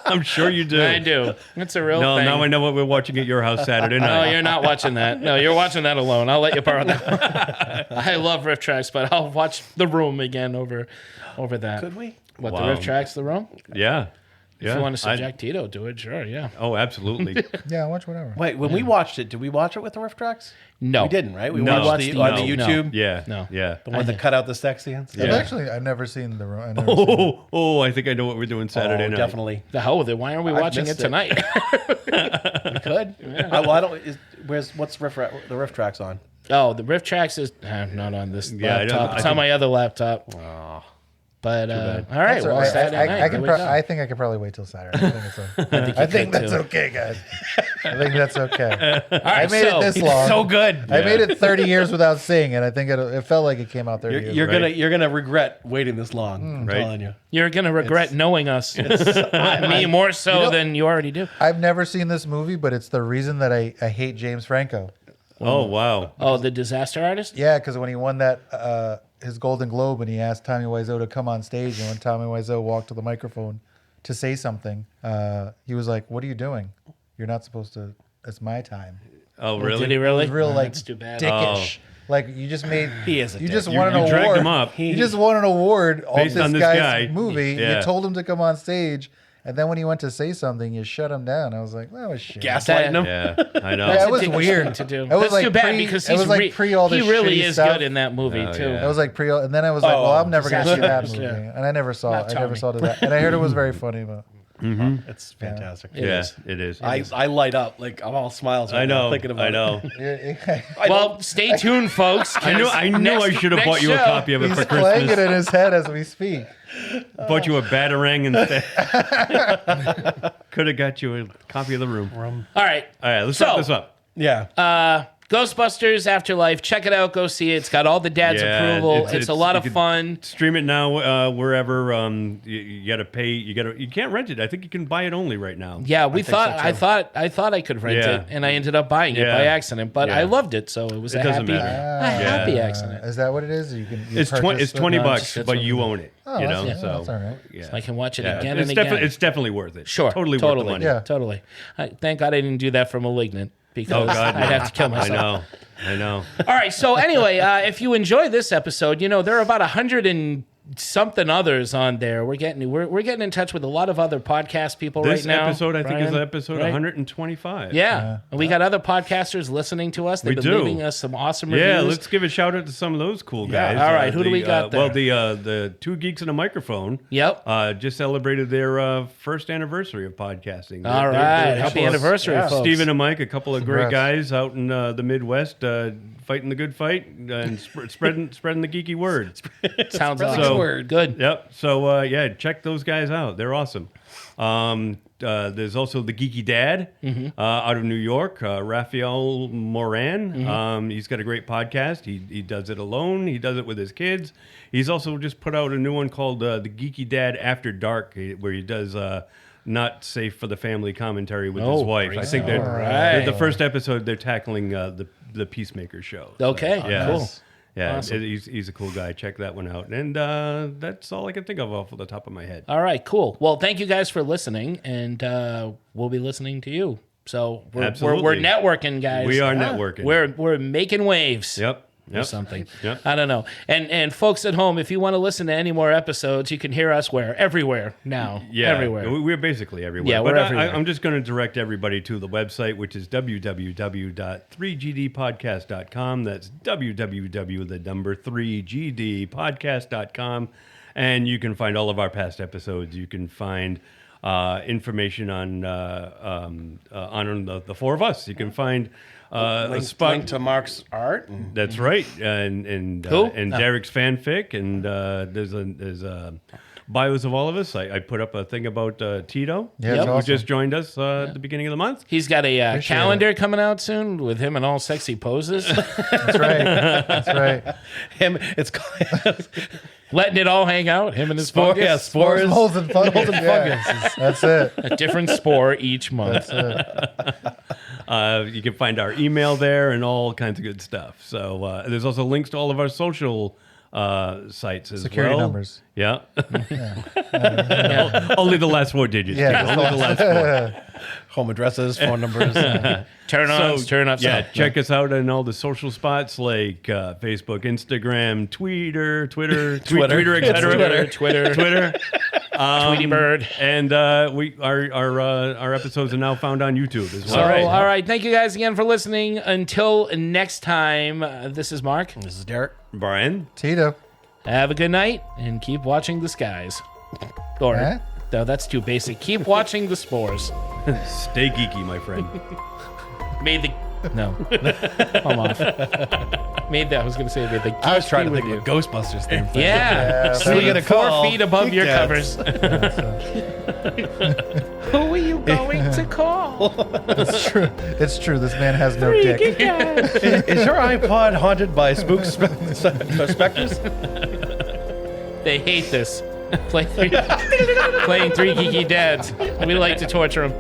I'm sure you do. I do. It's a real No, thing. now I know what we're watching at your house Saturday No, night. you're not watching that. No, you're watching that alone. I'll let you borrow that. I love riff tracks, but I'll watch The Room again over that. Could we? What, Wow. the riff tracks, The Room? Yeah. If you want to subject Tito to it, sure, yeah. Oh, absolutely. Yeah, watch whatever. Wait, when we watched it, did we watch it with the riff tracks? No. We didn't, right? We No. watched on the No. YouTube. Yeah. No. Yeah. The one that cut out the sex scenes. Yeah. I've never seen the room. I've never seen it. I think I know what we're doing Saturday night. Definitely. The hell with it. Why aren't we watching it missed it. tonight? We could. I don't. What's the riff tracks on? Oh, the riff tracks is not on this Yeah, I don't- laptop. I It's on think- my other laptop. But all right, That's all well, right. Saturday night. I here we can. go. I think I could probably wait till Saturday. I think could, that's too. okay, guys. I think that's okay. All I right, made it this long. So good. I made it 30 years without seeing it. I think it felt like it came out 30 years. You're ago. you're gonna regret waiting this long. I'm Right. telling you. You're gonna regret knowing us. Me more so than you already do. I've never seen this movie, but it's the reason that I hate James Franco. Oh, wow. Oh, the disaster artist. Yeah, because when he won that his Golden Globe and he asked Tommy Wiseau to come on stage, and when Tommy Wiseau walked to the microphone to say something, he was like, "What are you doing? You're not supposed to. It's my time." Oh, really? Did he really? It was real like That's too bad. dickish. Like you just made. He is a You dick. just You- won an you dragged award. him up. You just won an award off Based this on this guy's guy. movie. Yeah. You told him to come on stage, and then when he went to say something, you shut him down. I was like, "That was shit." Gaslighting him. Yeah, I know. Yeah, it was Dickish weird thing to do. It was That's like too bad pre- because it he's was like pre all this he really shitty is stuff. good in that movie Oh, too. yeah. It was like pre, and then I was like, "Well, I'm never gonna see that Disaster movie," Artist, and I never saw Not it. I never Tommy. saw that, and I heard it was very funny. But It's fantastic. Yeah, is. it is. I light up like I'm all smiles. Right I know. now thinking about I know. Well, stay tuned, folks. I knew I should have bought you a copy of it he's for playing it Christmas. in his head as we speak. Bought you a batarang instead. Could have got you a copy of The Room. All right. All right, let's So- wrap this up. Yeah. Ghostbusters Afterlife. Check it out. Go see it. It's got all the dad's approval. It's a lot you of could fun. Stream it now wherever. You got to pay. You can't rent it. I think you can buy it only right now. Yeah, think so, I thought I could rent Yeah. it, and I ended up buying it Yeah. by accident. But Yeah. I loved it, so it was It a doesn't happy, matter. happy accident. Is that what it is? You It's purchase $20 the- bucks, that's but what you it own it. Oh, you that's- know, yeah, so that's all right. yeah. I can watch it Yeah. again It's and again. It's definitely worth it. Sure, totally totally, worth the money. Yeah. totally. Thank God I didn't do that for *Malignant* because Oh God, I'd have to kill myself. I know. All right. So anyway, if you enjoy this episode, there are about 100 and something others on there. We're getting in touch with a lot of other podcast people This right now. episode, I think, is Brian, episode right? 125. Yeah. And we got other podcasters listening to us. They've been leaving us some awesome reviews. Yeah, let's give a shout out to some of those cool guys. All right, who do we got there? Well, the Two Geeks and a Microphone. Yep. Just celebrated their first anniversary of podcasting. All right. Happy anniversary, folks. Stephen and Mike, a couple of great Congrats. guys out in the Midwest, fighting the good fight and spreading the geeky word. Sounds Spread the awesome. word. Good. Yep. So check those guys out. They're awesome. There's also the Geeky Dad out of New York, Raphael Moran. He's got a great podcast. He does it alone. He does it with his kids. He's also just put out a new one called the Geeky Dad After Dark, where he does not safe for the family commentary with his wife. I think the first episode they're tackling the Peacemaker show. Okay. Cool. Yeah, Awesome. he's a cool guy. Check that one out. And that's all I can think of off the top of my head. All right, cool. Well, thank you guys for listening, and we'll be listening to you. So we're networking, guys. We are networking. We're making waves. Yep. Or something. Yep. I don't know. And folks at home, if you want to listen to any more episodes, you can hear us everywhere now. Yeah, everywhere. We're basically everywhere. Yeah, we're but everywhere. I'm just going to direct everybody to the website, which is www.3gdpodcast.com. That's www.3gdpodcast.com. And you can find all of our past episodes. You can find information on the four of us. You can find a spot link to Mark's art. That's right, and Derek's fanfic, and there's bios of all of us. I put up a thing about Tito, Yeah, who awesome. just joined us at the beginning of the month. He's got a calendar coming out soon with him in all sexy poses. That's right. That's right. It's Letting it all hang out, him and his fungus. Yeah, spores. Moles and fungus. Yeah. That's it. A different spore each month. That's it. You can find our email there and all kinds of good stuff. So there's also links to all of our social sites as Security well. numbers. Yeah. Only the last four digits. Yeah. Only the last four. Home addresses, phone numbers. Turn-ons, turn-ups. Yeah, check us out on all the social spots like Facebook, Instagram, Twitter, etc. Twitter. Tweety Bird. And our episodes are now found on YouTube as well. All right. Thank you guys again for listening. Until next time, this is Mark. This is Derek. Brian. Tito. Have a good night and keep watching the skies. Or, no, that's too basic. Keep watching the spores. Stay geeky, my friend. No. I'm off. I was going to say, may the geek I was trying to be think with of a Ghostbusters thing. Yeah. So you get a call. 4 feet above Geek your Dads. covers. Who are you going to call? It's true. It's true. This man has no dick. Is your iPod haunted by specters? They hate this. Playing Three Geeky Dads. We like to torture them.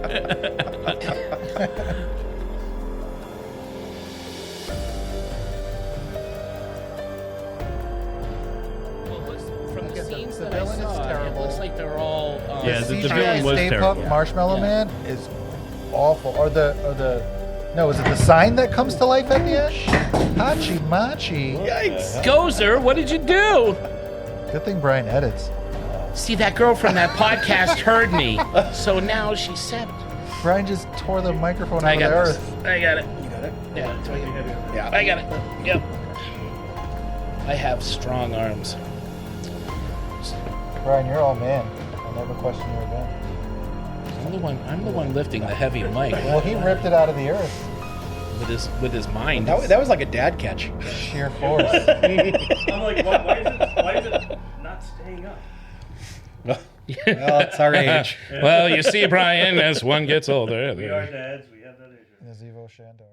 From the scenes that I saw, it looks like they're all... Yeah, the CGI villain was Stay terrible. Puft Marshmallow Man is awful. Or no, is it the sign that comes to life at the end? Hachi Machi. Yikes. Gozer, what did you do? Good thing Brian edits. See, that girl from that podcast heard me. So now she said it. Brian just tore the microphone I out of got the this. earth. I got it. You got it? Yeah. So I got it. Yep. I have strong arms. Brian, you're all man. I'll never question you again. I'm the one lifting the heavy mic. Well, he ripped it out of the earth. With his mind. That was like a dad catch. Sheer force. I'm like, why is it not staying up? Well, it's our age. Well, you see, Brian, as one gets older. We are dads. We have that issue. Nazivo Shandor.